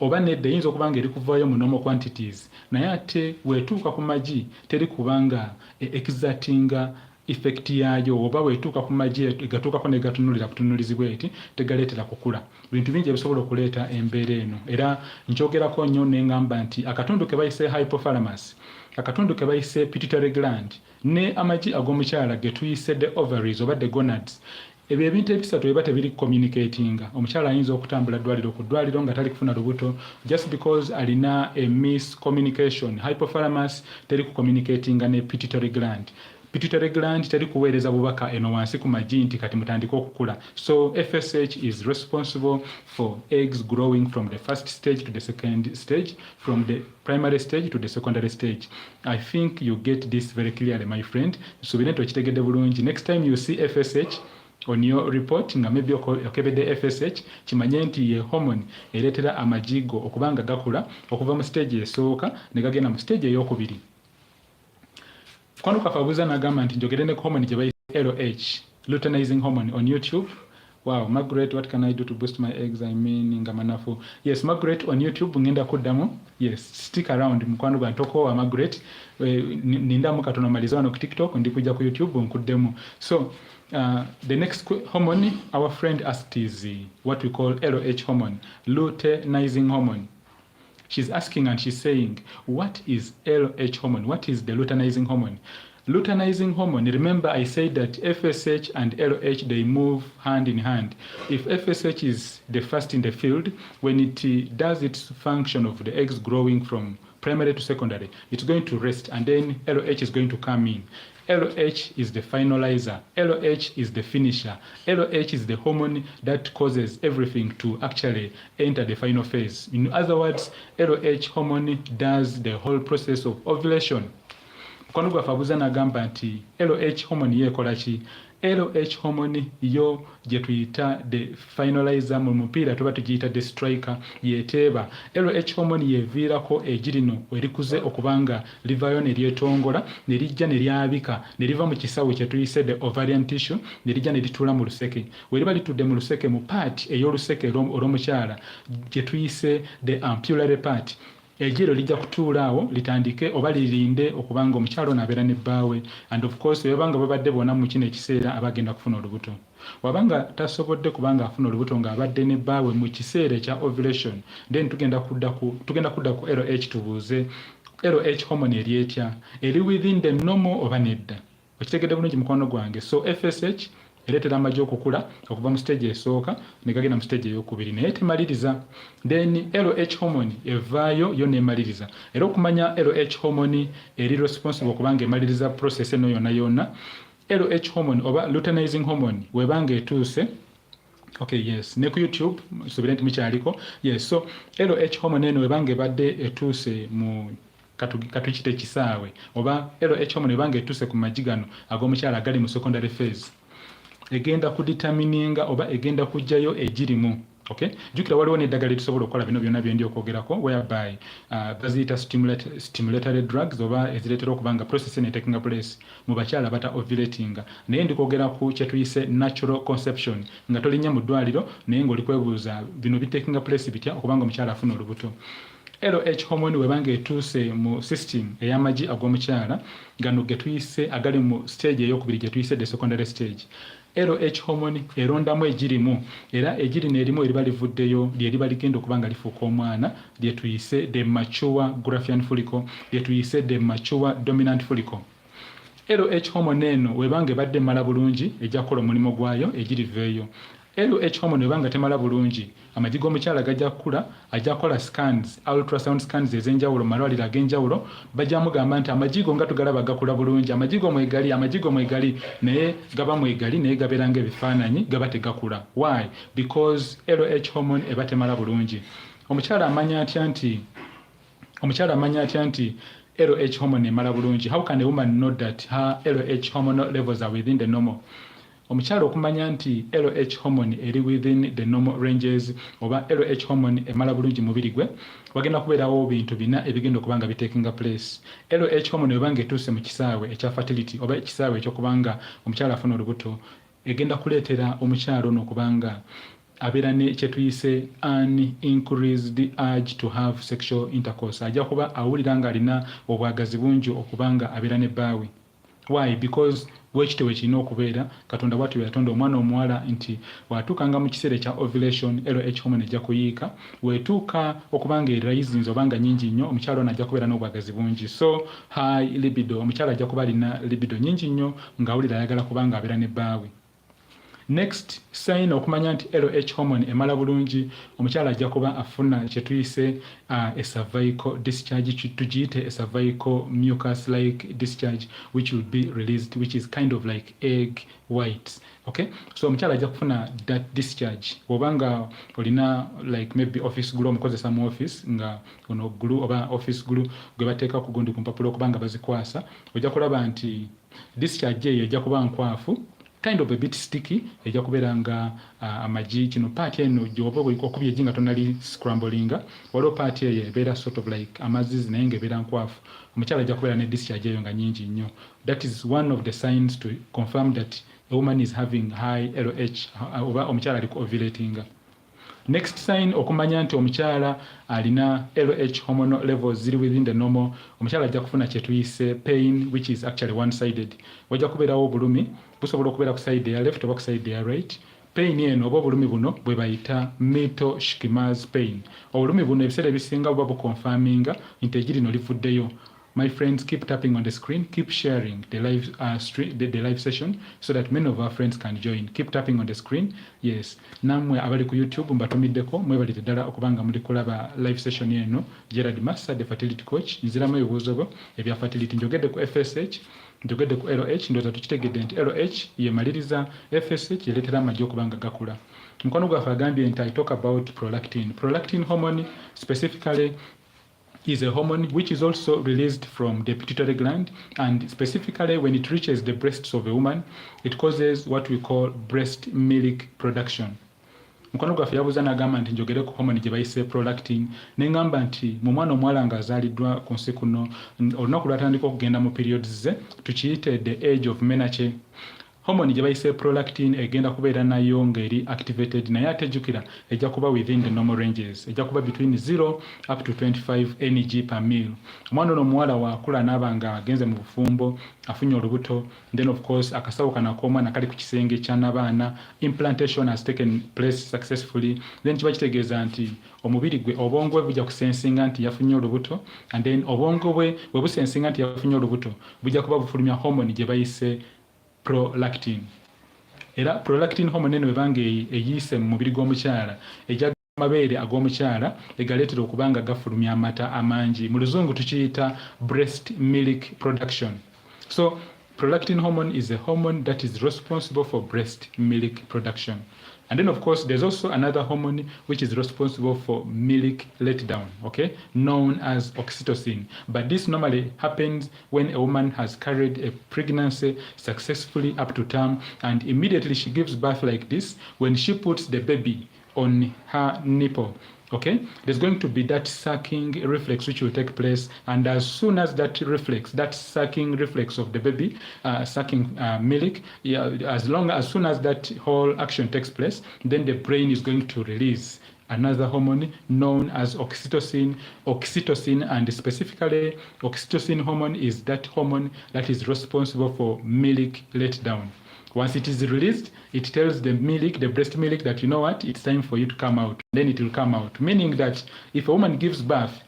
Speaker 1: oba nedda eyinza okuba nga eri kuvaayo mu normal quantities naye ate weetuuka ku magi teri kubanga exertinga effect yaayo oba weetuuka ku magi egatuukako ne gatunulira kutunulizibwa eti tegaleetera kukula. Bintu bingi ebisobola okuleeta embeera eno era nkyogerako nnyo neŋŋamba nti akatundu ke bayise hypothalamus, akatundu ke bayise pituitary gland ne amagi ag'omukyala ge tuyise the ovaries oba the gonads, ebyo ebintu ebisatu eba tebiri communicatinga. Omukyala ayinza okutambula ddwaliro ku ddwaliro nga tali kufuna lubuto just because alina a miscommunication. Hypothalamus teri kucommunicatinga ne pituitary gland. Pituitary gland teri kuweereza bubaka eno wansi ku magi nti kati mutandika okukula. So FSH is responsible for eggs growing from the first stage to the second stage, from the primary stage to the secondary stage. I think you get this very clearly, my friend. Subire tokitegedde bulungi. Next time you see FSH on your report nga maybe okebedde FSH kimanye nti ye hormone ereetera amajigo okubanga gakula okuva mu stage esooka ne gagenda mu stage ey'okubiri. Kwano kafabuza n'agamba nti njogere ne hormone gye bayise LH, luteinizing hormone on YouTube. Wow, Margaret, what can I do to boost my eggs? I mean, ngamanafu. Yes, Margaret on YouTube ngenda kuddamu. Yes, stick around mukwano gwa ntoko wa Margaret. Nindamu katonamaliza wano ku TikTok ndi kujja ku YouTube nkuddemu. So the next hormone our friend asked is what we call LH hormone, luteinizing hormone. She's asking and she's saying, what is LH hormone? What is the luteinizing hormone? Luteinizing hormone, remember I said that FSH and LH, they move hand in hand. If FSH is the first in the field, when it does its function of the eggs growing from primary to secondary, it's going to rest and then LH is going to come in. LH is the finalizer. LH is the finisher. LH is the hormone that causes everything to actually enter the final phase. In other words, LH hormone does the whole process of ovulation. Kwano gwafabuza n'agamba nti LH hormone yekola ki? LH hormone yo gye tuyita the finalizer mu mupiira tuba tugiyita the striker yeteeba. LH hormone yeviirako egirino werikuze okubanga livaayo ne lyetongola ne lijja ne lyabika ne liva mu kisawo kye tuyise the ovarian tissue ne lijja ne lituula mu luseke. We liba litudde mu luseke mu part ey'oluseke olw'omukyala gye tuyise the ampullary part. ejjero lijja kutuula awo litandike oba lirinde okubanga omukyalo ono abeera ne bbaawe, and of course bwebanga babadde bonna mu kino ekiseera abagenda kufuna olubuto. Wabanga tasobodde kubanga afuna olubuto ng'abadde ne bbaawe mu kiseera ekya ovulation, then tugenda kudda ku LH tubuuze LH hormone eri etya, eri within the normal oba nedda. Okitegedde bulungi mukono gwange. So FSH ereetera amagi okukula okuva mu stage esooka ne gagenda mu stage eyokubiri naye temaliriza. Then LH hormone evaayo yo nemaliriza. Era okumanya LH hormone eri responsible okubanga emaliriza process eno yonna yonna. LH hormone oba luteinizing hormone webanga etuuse, okay, yes, ne ku YouTube subire nti mukyaliko, yes, so LH hormone eno webanga ebadde etuuse mu katukite kisaawe oba LH hormone webanga etuuse ku magi gano ag'omukyala agali mu secondary phase, egenda kudetermininga oba egenda kujjayo egirimu. Okay, jukira waliwo n'eddagala tusobola okukola bino byonna byendi okwogerako whereby baziyita stimulatory drugs oba ezireetera okubanga process eno taking place mu bakyala bata ovulating, naye ndi kwogera ku kye tuyise natural conception nga tolinnya mu ddwaliro naye ng'oli kwebuuza bino bitaking place bitya okubanga omukyala afuna olubuto. LH hormone webanga etuuse mu system ey'amagi ag'omukyala gano ge tuyise agali mu stage ey'okubiri gye tuyise the secondary stage. LH hormone erondamu egirimu, era egiri n'erimu eriba livuddeyo lyeriba ligenda okubanga lifuuka omwana lye tuyise the mature Graafian follicle, lye tuyise the mature dominant follicle. LH hormone eno webanga ebadde emala bulungi ejja kukola omulimu gwayo egiriveeyo. LH hormone webanga temala bulungi amagi g'omukyala gajja kukula, ajja kukola scans, ultrasound scans ez'enjawulo malwaliro ag'enjawulo, bajja mugamba nti amagi go nga tugalaba gakula bulungi, amagi go mwegali naye gaba mwegali naye gabeera ng'ebifaananyi gaba tegakula. Why? Because LH hormone eba temala bulungi. Omukyala amanya atya nti LH hormone emala bulungi? How can a woman know that her LH hormone levels are within the normal? Omukyala okumanya nti LH hormone eri within the normal ranges oba LH hormone emala bulungi mubiri gwe, wagenda kubeerawo bintu bina ebigenda okubanga bitakinga place. LH hormone webanga etuuse mu kisaawe ekya fertility oba ekisaawe ekyokubanga omukyala afuna olubuto, egenda kuleetera omukyala ono okubanga abeera ne kye tuyise an increased urge to have sexual intercourse. Ajja kuba awulira ng'alina obwagazi bungi okubanga abeera ne bbaawe. Why? Because wekite wekirina okubeera Katonda bw'atyo yatonda omwana omuwala nti watuukanga mu kiseera ekya ovulation LH hormone ejja kuyiika, wetuuka okubanga erisinze obanga nyingi nnyo omukyala ono ajja kubeera n'obwagazi bungi, so high libido, omukyala ajja kuba alina libido nyingi nnyo ng'awulira ayagala kubanga abeera ne bbaawe. Next sign okumanya nti LH hormone emala bulungi, omukyala ajja kuba afuna kye tuyise a cervical discharge, tugiyite a cervical mucus like discharge which will be released, which is kind of like egg whites. Okay, so omukyala ajja kufuna that discharge obanga olina like maybe office glue omukozesa mu office nga ono glue oba office glue gwe bateeka ku gundi ku mpapula okubanga bazikwasa, ojja kulaba nti discharge eyo ejja kuba nkwafu, kind of a bit sticky, ejja kubeera nga amagi kino paati eno gyoba okubye ejji nga tonali scramblinga, waliwo paati eyo ebeera sort of like amazizi naye ng'ebeera nkwafu, omukyala ajja kubeera ne discharge eyo nga nyingi nnyo. That is one of the signs to confirm that a woman is having high LH oba omukyala ali ovulating. Next sign okumanya nti omukyala alina LH hormone levels ziri within the normal, omukyala ajja kufuna kye tuyise pain which is actually one sided. Wajja kubeerawo obulumi busobola okubeera ku side ya left oba ku side ya right. Pain eno oba obulumi buno bwe bayita metal schimaz pain. Obulumi buno ebiseera ebisinga buba buconfirminga nti eggi lino livuddeyo. My friends, keep tapping on the screen, keep sharing the live the live session so that many of our friends can join. Keep tapping on the screen. Yes, namwe abali ku YouTube mbatumiddeko mwebalire ddala okubanga muli kulaba live session eno. GERALD MASSA, the fertility coach, nziramu ebibuuzo byo ebya fertility. Njogedde ku FSH, njogedde ku LH, ndowooza tukitegedde nti LH yemaliriza, FSH yereetera amagi okubanga gakula. Mukwano gwaffe agambye nti I talk about prolactin. Prolactin hormone specifically is a hormone which is also released from the pituitary gland, and specifically when it reaches the breasts of a woman, it causes what we call breast milk production. Mukwano gwaffe yabuuza n'agamba nti njogere ku hormone gye bayise prolactin, ne ngamba nti mu mwana omuwala ng'azaaliddwa ku nsi kuno olunaku lwatandika okugenda mu periods ze tukiyite the age of menarche. hormone gye bayise prolactin egenda kubeera nayo ng'eri activated naye ate jjukira ejja kuba within the normal ranges, ejja kuba between 0 up to 25 ng per mil. Omwana ono omuwala waakula n'aba nga agenze mu bufumbo afunye olubuto, then of course akasawo kano ak'omwana kali ku kisenge kya nabaana, implantation has taken place successfully, then kiba kitegeeza nti omubiri gwe obwongo bwe bujja kusensinga nti yafunye olubuto, and then obwongo bwe bwe busensinga nti yafunye olubuto bujja kuba bufulumya hormone gye bayise prolactin. Era prolactin hormone eno bwebanga eyiise mu mubiri gw'omukyala ejja amabeere ag'omukyala egaleetera okuba nga gafulumya amata amangi. Mu luzungu tukiyita breast milk production. So prolactin hormone is a hormone that is responsible for breast milk production. And then of course there's also another hormone which is responsible for milk letdown, okay, known as oxytocin. But this normally happens when a woman has carried a pregnancy successfully up to term, and immediately she gives birth like this. When she puts the baby on her nipple, okay, there's going to be that sucking reflex which will take place, and as soon as that reflex, that sucking reflex of the baby sucking milk, as soon as that whole action takes place, then the brain is going to release another hormone known as oxytocin. And specifically oxytocin hormone is that hormone that is responsible for milk letdown. Once it is released, it tells the milk, the breast milk, that you know what, it's time for you to come out. Then it will come out. Meaning that if a woman gives birth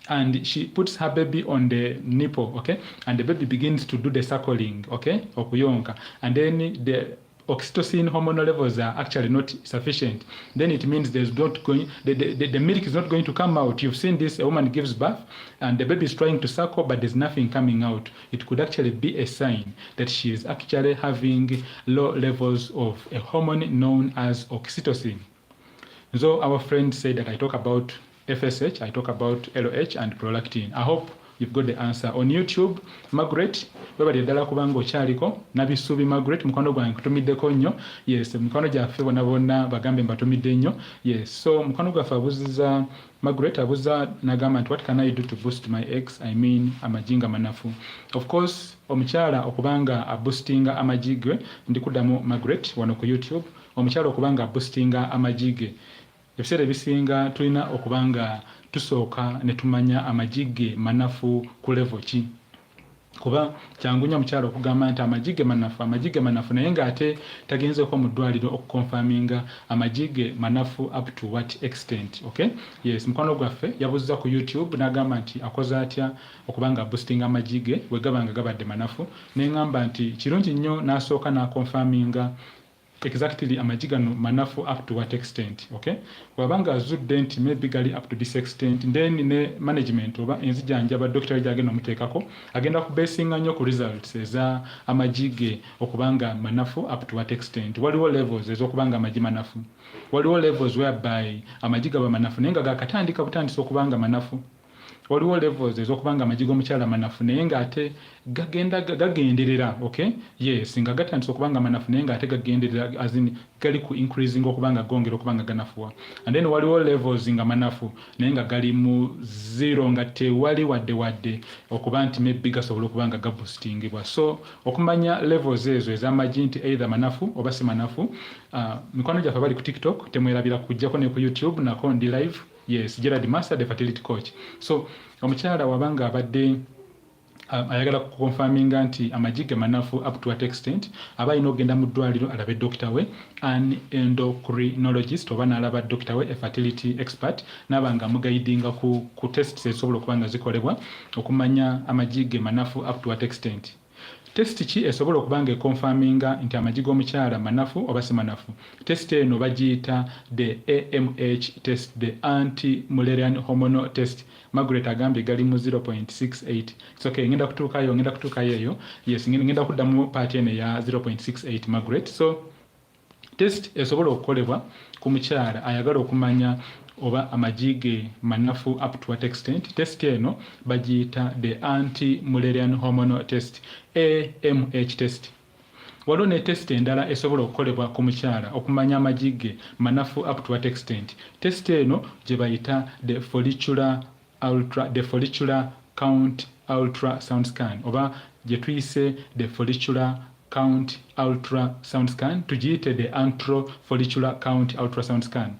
Speaker 1: and she puts her baby on the nipple, okay, and the baby begins to do the suckling, okay, okuyonka, and then the oxytocin hormonal levels are actually not sufficient, then it means there's not going, the milk is not going to come out. You've seen this, a woman gives birth and the baby is trying to suckle, but there's nothing coming out. It could actually be a sign that she is actually having low levels of a hormone known as oxytocin. So our friend said that I talk about FSH, I talk about LH and prolactin. I hope you've got the answer. On YouTube, Margaret, webali eddala kubanga okyaliko, nabisuubi Margaret, mukwano gwange nkutumiddeko nnyo. Yes, mukwano gyaffe bonna bonna bagambe mbatumidde nnyo. Yes, so mukwano gwaffe abuziza Margaret abuza nagamba nti what can I do to boost my eggs? I mean amajinga manafu. Of course, omukyala okubanga aboostinga amajigwe, ndikuddamu Margaret wano ku YouTube, omukyala okubanga aboostinga amajige. Ebiseera ebisinga tulina okubanga tusooka ne tumanya amajige manafu ku level ki. Kuba kyangu nnyo omukyala okugamba nti amajige manafu naye ng'ate tagenzeeko mu ddwaliro okukonfaminga amajige manafu up to what extent, okay? Yes, mukwano gwaffe yabuuza ku YouTube n'agamba nti akoze atya okubanga boosting amajige bwe gabanga gabadde manafu, ne ngamba nti kirungi nnyo n'asooka n'akonfaminga exactly amajiga no manafu up to what extent, okay? Wabanga azudde nti maybe gali up to this extent, then ne management oba enzijanja ba doctor agenda omuteekako agenda kubesinga nnyo ku results eza amajige okubanga manafu up to what extent. Waliwo levels ez'okubanga amaji manafu, waliwo levels whereby amajiga ba manafu naye nga gakatandika butandisa okubanga manafu, waliwo levels ez'okubanga amajiga omukyala manafu naye ng'ate gagenderera, okay? Yes, nga gatandisa okubanga manafu naye ng'ate gagenderera as in gali ku increasing okubanga gongera okubanga ganafuwa. And then waliwo levels nga manafu naye nga gali mu zero nga tewali wadde okuba nti maybe gasobola okubanga gaboostingibwa. So okumanya levels ezo ez'amagi nti either manafu oba si manafu, mikwano gyaffe bali ku TikTok, temwerabira kujjako ne ku YouTube nako ndi live. Yes, GERALD MASSA, the fertility coach. So omukyala wabanga abadde ayagala kukonfaminga nti amajige manafu up to what extent, aba alina ogenda mu ddwaliro alabe doctor we, an endocrinologist oba n'alaba doctor we, a fertility expert, n'abanga amugaidinga ku tests ezisobola okuba nga zikolebwa okumanya amajige manafu up to what extent. Test ki esobola okubanga ekonfaminga nti amajige omukyala manafu oba si manafu? Test eno bagiyita the AMH test, the anti-Mullerian hormonal test. Margaret agambye gali mu 0.68. It's okay, ngenda kutuukayo eyo. Yes, ngenda kuddamu paati eno ya 0.68 Margaret. So test esobola okukolebwa ku mukyala ayagala okumanya oba amajige manafu up to what extent. Test eno bagiyita the anti-Mullerian hormonal test, AMH test. Waliwo ne test endala esobola okukolebwa ku mukyala okumanya amajige manafu up to what extent. Test eno gye bayita the follicular count ultrasound scan oba gye tuyise the follicular count ultrasound scan, tugiyite the antral follicular count ultrasound scan.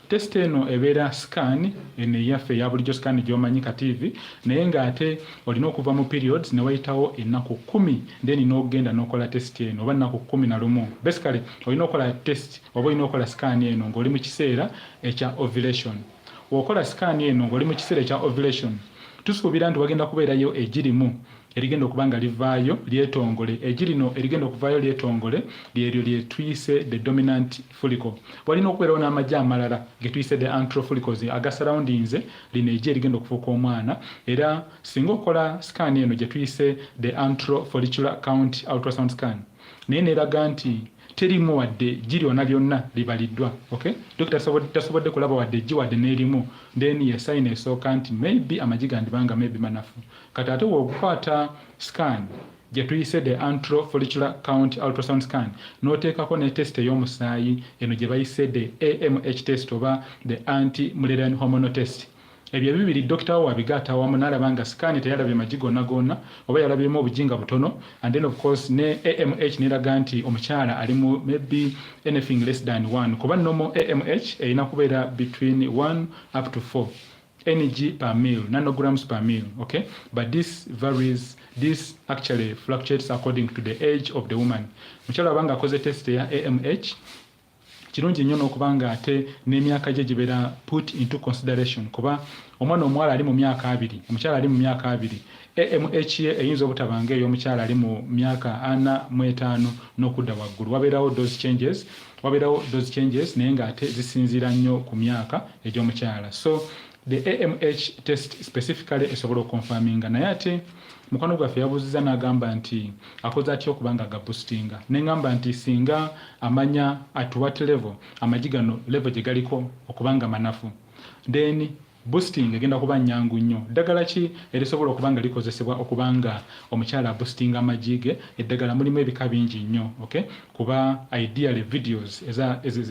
Speaker 1: Test eno ebeera scan eno eyaffe eya bulijjo scan gy'omanyi ka TV naye ng'ate olina okuva mu periods ne wayitawo ennaku 10 then n'ogenda n'okola test eno oba ennaku 11. Basically olina okola test oba olina okola scan eno ng'oli mu kiseera ekya ovulation. Okola scan eno ng'oli mu kiseera ekya ovulation tusuubira nti wagenda kubeerayo egirimu erigenda okuba nga livaayo lyetongole. Egirino erigenda okuvaayo lyetongole lyeryo lye tuyise the dominant follicle. Walina okubeerawo n'amagye amalala ge tuyise the antral follicles aga surroundings lino egye erigenda okufuuka omwana, era singa okola scan eno gye tuyise the antral follicular count ultrasound scan naye neeraga nti terimu wadde giriona lyonna libaliddwa. Okay? Dokita tasobodde kulaba wadde gi wadde n'erimu, then ye sign esooka nti maybe amagi gandibanga maybe manafu. Kati ate wokukwata scan gye tuyise the antral follicular count ultrasound scan n'oteekako ne test ey'omusaayi eno gye bayise the AMH test oba the anti-Mullerian hormonal test. Ebyo bibiri dokita wabigaata awamu n'alaba nga scan teyalabye magi gonna gonna oba yalabyemu obujinga butono, and then of course ne AMH n'eraga nti omukyala ali mu maybe anything less than 1 kuba normal AMH erina kubeera between 1 up to 4 ng per mil, nanograms per mil. Okay, but this varies, this actually fluctuates according to the age of the woman. Mukyala abanga akoze test ya AMH kirungi nnyo n'okubanga ate n'emyaka gye gibeera put into consideration kuba omwana omuwala ali mu myaka 2 omukyala ali mu myaka 2 AMH ye eyinza obutabanga ey'omukyala ali mu myaka 45 n'okudda waggulu. Wabeerawo those changes naye ng'ate zisinziira nnyo ku myaka egy'omukyala. So the AMH test specifically esobola okonfaminga, naye ate mukwano gwaffe yabuuziza n'agamba nti akoze atya okubanga agaboostinga. N'engamba nti singa amanya at what level amagi gano level gye galiko okubanga manafu, then boosting egenda kuba nnyangu nnyo. Eddagala ki erisobola okubanga likozesebwa okubanga omukyala boostinga amagi ge? Eddagala mulimu ebika bingi nnyo. Okay? Kuba ideally videos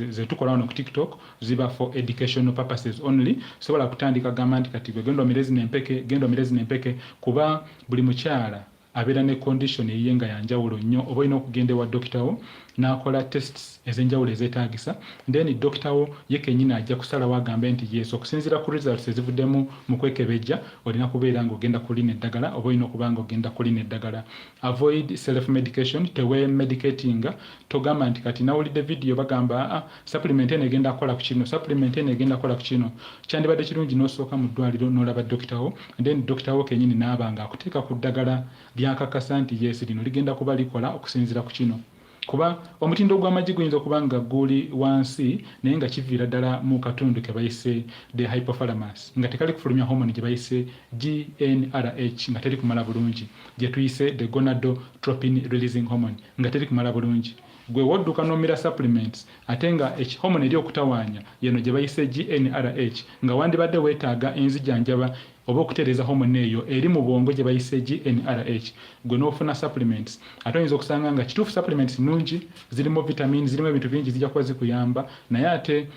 Speaker 1: zetukola wano ku TikTok ziba for educational purposes only. Sobola kutandika gamba nti kati genda omirezi n'empeke kuba buli mukyala abeera ne condition eyenga yanjawulo nnyo, oba olina okugenda ewa dokita wo n'akola tests ez'enjawulo ezeetaagisa, then dokita wo ye kennyini ajja kusalawo agambe nti yes, okusinziira ku results ezivuddemu mu kwekebejja olina kubeera ng'ogenda kulina eddagala oba olina okuba ng'ogenda kulina eddagala. Avoid self medication, tewe medicatinga. Togamba nti kati nawulidde video bagamba supplement eno egenda akola ku kino, supplement eno egenda akola ku kino. Kyandibadde kirungi n'osooka mu ddwaliro n'olaba dokita wo, then dokita wo kennyini n'aba ng'akuteeka ku ddagala lyakakasa nti yes, lino ligenda kuba likola okusinziira ku kino. Kuba omutindo gw'amagi guyinza okuba nga guli wansi naye nga kiviira ddala mu katundu ke bayise the hypothalamus nga tekali kufulumya hormone gye bayise GnRH nga teri kumala bulungi, gye tuyise the gonadotropin releasing hormone nga teri kumala bulungi. Gwe wodduka n'omira supplements ate nga hormone eri okutawaanya yeno gye bayise GnRH nga wandibadde weetaaga enzijanjaba oba okutereeza hormone eyo eri mu bwongo gye bayise GnRH, gwe n'ofuna supplements ate oyinza okusanga nga kituufu supplements nungi, zirimu vitamins, zirimu ebintu bingi zijja kuba zikuyamba, naye ate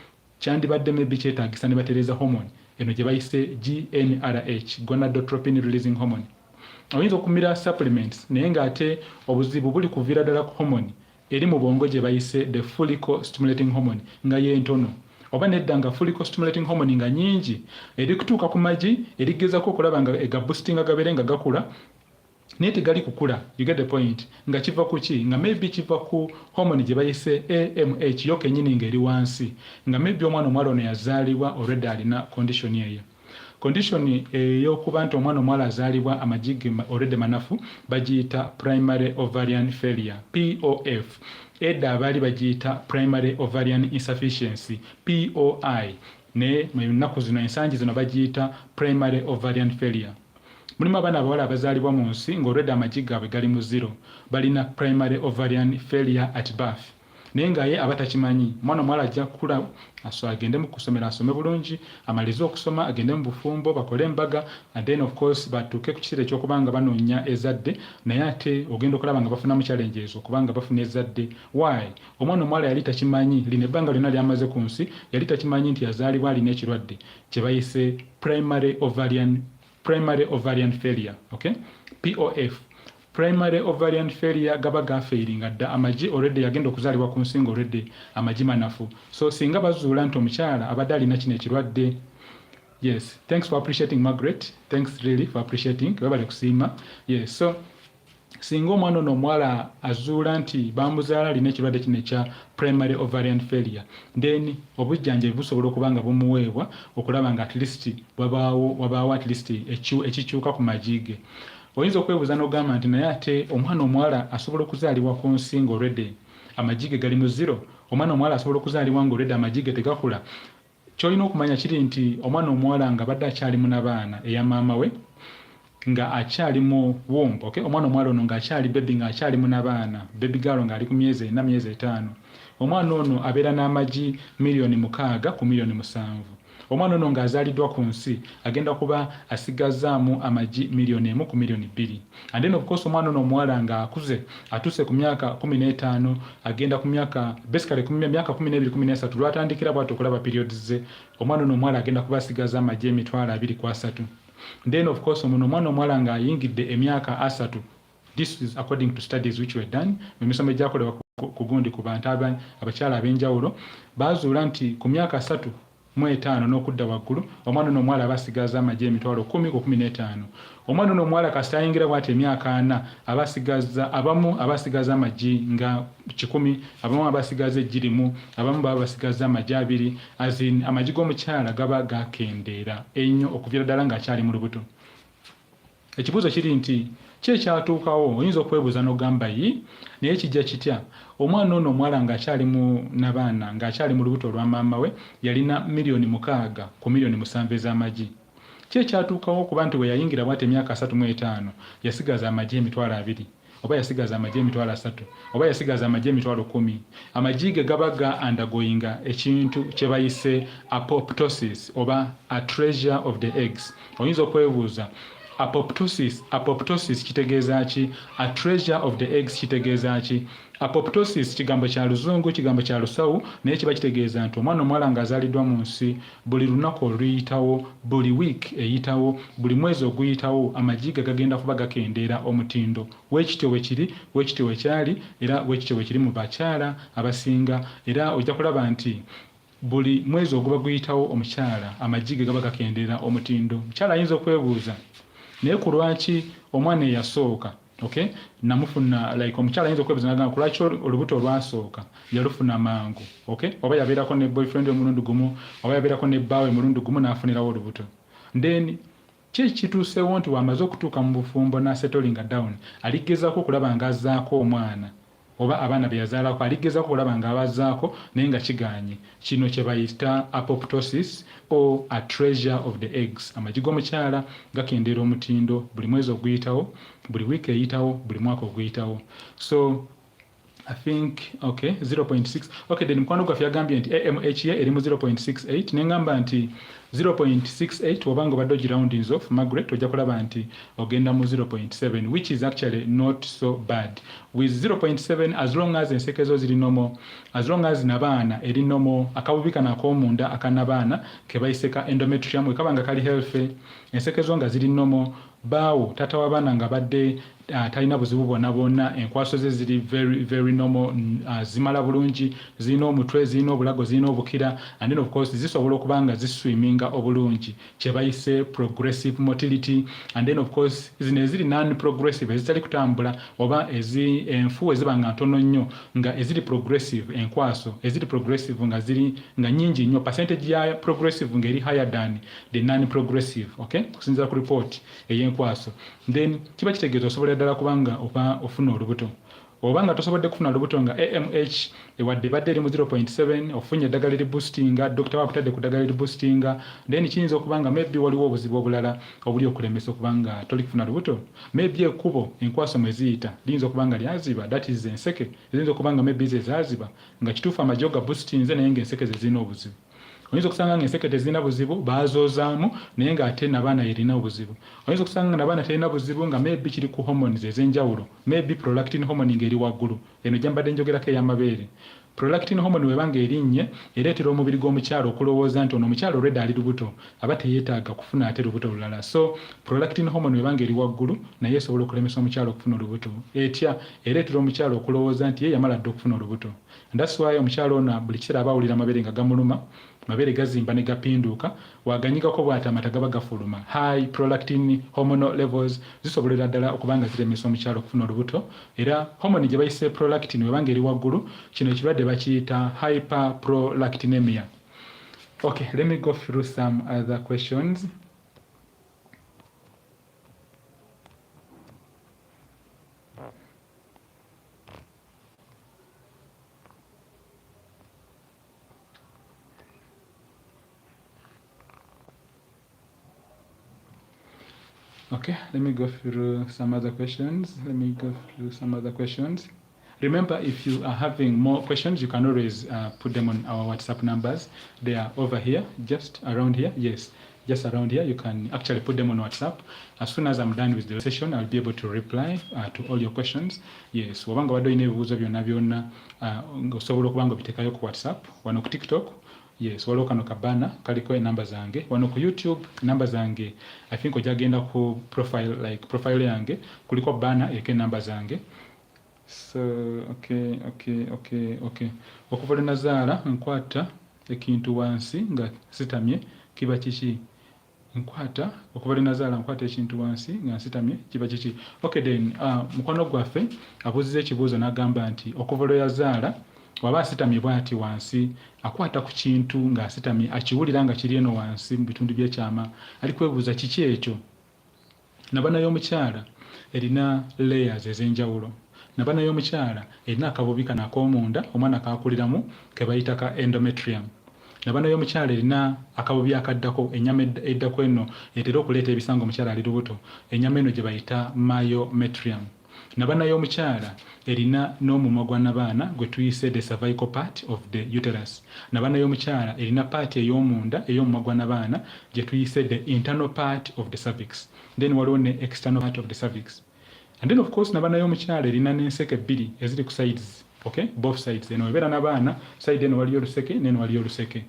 Speaker 1: kyandibadde maybe kyetaagisa ne batereeza hormone eno gye bayise GnRH, gonadotropin releasing hormone. Oyinza okumira supplements naye ng'ate obuzibu buli kuviira ddala ku hormone eri mu bwongo gye bayise the follicle stimulating hormone nga ye ntono, oba nedda nga follicle stimulating hormone nga nyingi eri kutuuka ku magi erigezako okulaba nga ega boostinga gabeere nga gakula naye tegali kukula. You get the point? Nga kiva ku ki? Nga maybe kiva ku hormone gye bayise AMH yo kennyini ng'eri wansi, nga maybe omwana omuwala ono yazaalibwa already alina condition eyo. Condition ey'okuba nti omwana omuwala azaalibwa amagi ge already manafu bagiyita primary ovarian failure, POF. Edda abaali bagiyita primary ovarian insufficiency, POI. Ne mu nnaku zino ensangi zino bagiyita primary ovarian failure. Mulimu abaana abawala abazaalibwa mu nsi ng'olwedde amagi gaabwe gali mu 0, balina primary ovarian failure at birth. Naye nga ye aba takimanyi. Omwana omuwala ajja kukula agende mu kusomera, asome bulungi, amalize okusoma, agende mu bufumbo, bakole embaga, and then of course batuuke ku kiseera eky'okubanga banoonya ezadde, naye ate ogenda okulaba nga bafunamu challenges okubanga bafuna ezadde. Why? Omwana omuwala yali takimanyi, lino ebbanga lyonna lyamaze ku nsi, yali takimanyi nti yazaalibwa alina ekirwadde kye bayise primary ovarian failure. Okay? POF. primary ovarian failure gaba gafairinga dda amagi already yagenda okuzaalibwa ku nsinga already amagi manafu. So singa bazuula nti omukyala abadde alina kino ekirwadde. Yes, thanks for appreciating Margaret. Thanks really for appreciating. Webale kusiima. Yes, so singa omwana ono omuwala azuula nti bamuzaala alina ekirwadde kino ekya primary ovarian failure, then obujjanjabi busobola okuba nga bumuweebwa okulaba nga at least wabaawo at least ekikyuka ku magi ge. Oyinza okwebuuza n'ogamba nti naye ate omwana omuwala asobola okuzaalibwa ku nsinga already amagi ge gali mu zero. Omwana omuwala asobola okuzaalibwa nga already amagi ge tegakula. Kyolina okumanya kiri nti omwana omuwala nga badde akyali mu nabaana eya maama we nga akyali mu womb, okay? Omwana omuwala ono nga akyali baby nga akyali mu nabaana, baby girl nga ali ku myezi 4 myezi 5. Omwana ono abeera n'amagi 6,000,000 ku 7,000,000. Omwana ono nga azaaliddwa ku nsi agenda kuba asigazaamu amagi 1,000,000 ku 2,000,000. And then of course omwana ono omuwala nga akuze atuuse ku myaka 15 agenda ku myaka basically ku myaka 12-13 lwatandikira bw'ati okulaba periods ze, omwana ono omuwala agenda kuba asigaza amagi 23,000. Then of course omwana omuwala nga ayingidde emyaka 3. This is according to studies which were done mu misomo egyakolebwa ku gundi ku bantu abakyala ab'enjawulo, bazuula nti ku myaka 35 n'okudda waggulu omwana ono omuwala abasigaza amagi 10,000 ku 15. Omwana ono omuwala kasita ayingira bw'ati emyaka 4 abamu abasigaza amagi nga 1,000, abamu abasigaza egirimu, abamu baba basigaza amagi 2. Azin amagi g'omukyala gaba gakendeera ennyo okuviira ddala ng'akyali mu lubuto. Ekibuuzo kiri nti ki ekyatuukawo? Oyinza okwebuuza n'ogamba yi naye kijja kitya? Omwana ono omuwala ng'akyali mu nabaana ng'akyali mu lubuto lwa maama we yalina 6,000,000 ku 7,000,000 ez'amagi. Ki ekyatuukawo kuba nti we yayingira bw'ati emyaka 35 yasigaza amagi 2,000 oba yasigaza amagi 3,000 oba yasigaza amagi 10,000. Amagi ge gaba ga undergoinga ekintu kye bayise apoptosis oba atresia of the eggs. Oyinza okwebuuza apoptosis kitegeeza ki? Atresia of the eggs kitegeeza ki? Apoptosis kigambo kya Luzungu, kigambo kya Lusawu, naye kiba kitegeeza nti omwana omuwala ng'azaaliddwa mu nsi buli lunaku oluyitawo, buli week eyitawo, buli mwezi oguyitawo amagi ge gagenda kuba gakendeera omutindo. Weekityo wekyali era weekityo wekiri mu bakyala abasinga, era ojja kulaba nti buli mwezi oguba guyitawo omukyala amagi ge gaba gakendeera omutindo. Omukyala ayinza okwebuuza naye ku lwaki omwana eyasooka, okay, namufuna like omukyala ayinza okwebuuza n'agamba ku lwaki olubuto olwasooka yalufuna mangu, okay, oba yabeerako ne boyfriend omulundi gumu oba yabeerako ne bbaawe omulundi gumu n'afunirawo olubuto. Then ki kituusewo nti wamaze okutuuka mu bufumbo n'asettlinga down aligezaako okulaba ng'azzaako omwana oba abaana be yazaalako aligezaako okulaba ng'abazzaako naye nga kigaanye. Kino kye bayita apoptosis or atresia of the eggs. Amagi g'omukyala gakendeera omutindo buli mwezi oguyitawo, buli wiiki eyitawo, buli mwaka oguyitawo. So I think okay 0.6. Okay, then mukwano gwaffe yagambye nti AMH ye eri mu 0.68 nengamba nti 0.68 obanga obadde ogiroundings off Margaret ojja kulaba nti ogenda mu 0.7 which is actually not so bad. With 0.7 as long as ensekezo ziri normal, as long as nabaana eri normal, akabubi kana ak'omunda akanabaana ke bayiseka endometrium ekabanga kali healthy, ensekezo nga ziri normal, baawo tata w'abaana nga badde talina buzibu bwonna, enkwaso ze ziri very normal, zimala bulungi, zirina omutwe, zirina obulago, zirina obukira, and then of course zisobola okuba nga ziswiminga obulungi kye bayise progressive motility, and then of course zino eziri non progressive ezitali kutambula oba enfu eziba nga ntono nnyo nga eziri progressive, enkwaso eziri progressive nga ziri nga nyingi nnyo, percentage ya progressive nga eri higher than the non progressive, okay, kusinziira ku report ey'enkwaso. Then kiba kitegeeza osobola ddala kubanga oba ofuna olubuto. Obanga tosobodde kufuna olubuto nga AMH ewadde badde eri mu 0.7 ofunye eddagala eri boostinga, doctor wakutadde ku ddagala eri boostinga, then kiyinza okubanga maybe waliwo obuzibu obulala obuli okulemesa okubanga toli kufuna lubuto. Maybe ekkubo enkwaso mwe ziyita liyinza okubanga lyaziba, that is enseke eziyinza okubanga maybe ze zaziba nga kituufu amagye ga boostinze naye ng'enseke ze zirina obuzibu. Oyinza okusanga ng'enseke tezirina buzibu bazoozaamu naye ng'ate nabaana yerina obuzibu. Oyinza okusanga nga nabaana terina buzibu nga maybe kiri ku hormones ez'enjawulo, maybe prolactin hormone ng'eri waggulu, eno gye mbadde njogerako ey'amabeere. prolactin hormone webanga erinnye ereetera omubiri gw'omukyalo okulowooza nti ono omukyalo already ali lubuto aba teyeetaaga kufuna ate lubuto lulala. So prolactin hormone webanga eri waggulu naye esobola okulemesa omukyalo okufuna olubuto. Etya ereetera omukyalo okulowooza nti ye yamala dde okufuna olubuto. And that's why omukyalo ono buli kiseera aba awulira amabeere nga gamuluma, amabeere gazimba ne gapinduka, waganyigako bw'ati amata gaba gafuluma. High prolactin hormonal levels zisobolera ddala okubanga zilemesa omukyalo okufuna olubuto. Era hormone gye bayise prolactin webanga eri waggulu, kino ekirwadde bakiyita hyperprolactinemia. Okay, let me go through some other questions. Okay, let me go through some other questions. Remember, if you are having more questions, you can always put them on our WhatsApp numbers. They are over here, just around here. Yes, just around here. You can actually put them on WhatsApp. As soon as I'm done with the session, I'll be able to reply to all your questions. Yes, wabanga wado ine ebibuuzo byonna byonna osobola okubanga obiteekayo ku WhatsApp, wano ku TikTok. Yes, waliwo kano kabana kaliko enamba zange. Wano ku YouTube enamba zange, I think ojagenda ku profile yange kuliko bana eke enamba zange. So okay. Okuva lwe nazaala nkwata ekintu wansi nga sitamye kiba kiki? Nkwata okuva lwe nazaala nkwata ekintu wansi nga sitamye kiba kiki? Okay then mukono gwaffe abuuziza ekibuuzo n'agamba nti okuva lwe yazaala waba asitamye bw'ati wansi akwata ku kintu ng'asitamye akiwulira nga kiri eno wansi mu bitundu by'ekyama, ali kwebuuza kiki ekyo. Nabana y'omukyala erina layers ez'enjawulo. Nabana y'omukyala erina akabubi kano ak'omunda omwana kaakuliramu ke bayita ka endometrium. Nabana y'omukyala erina akabubi akaddako, ennyama eddako eno etera okuleeta ebisango omukyala ali lubuto, ennyama eno gye bayita myometrium. Nabana y'omukyala erina n'omumwa gwa nabaana gwe tuyise the cervical part of the uterus. Nabana y'omukyala erina part ey'omunda ey'omumwa gwa nabaana gye tuyise the internal part of the cervix. Then waliwo ne external part of the cervix. And then of course nabana y'omukyala erina n'enseke bbiri eziri ku sides, okay, both sides. Eno ebeera nabaana side eno waliyo oluseke n'eno waliyo oluseke.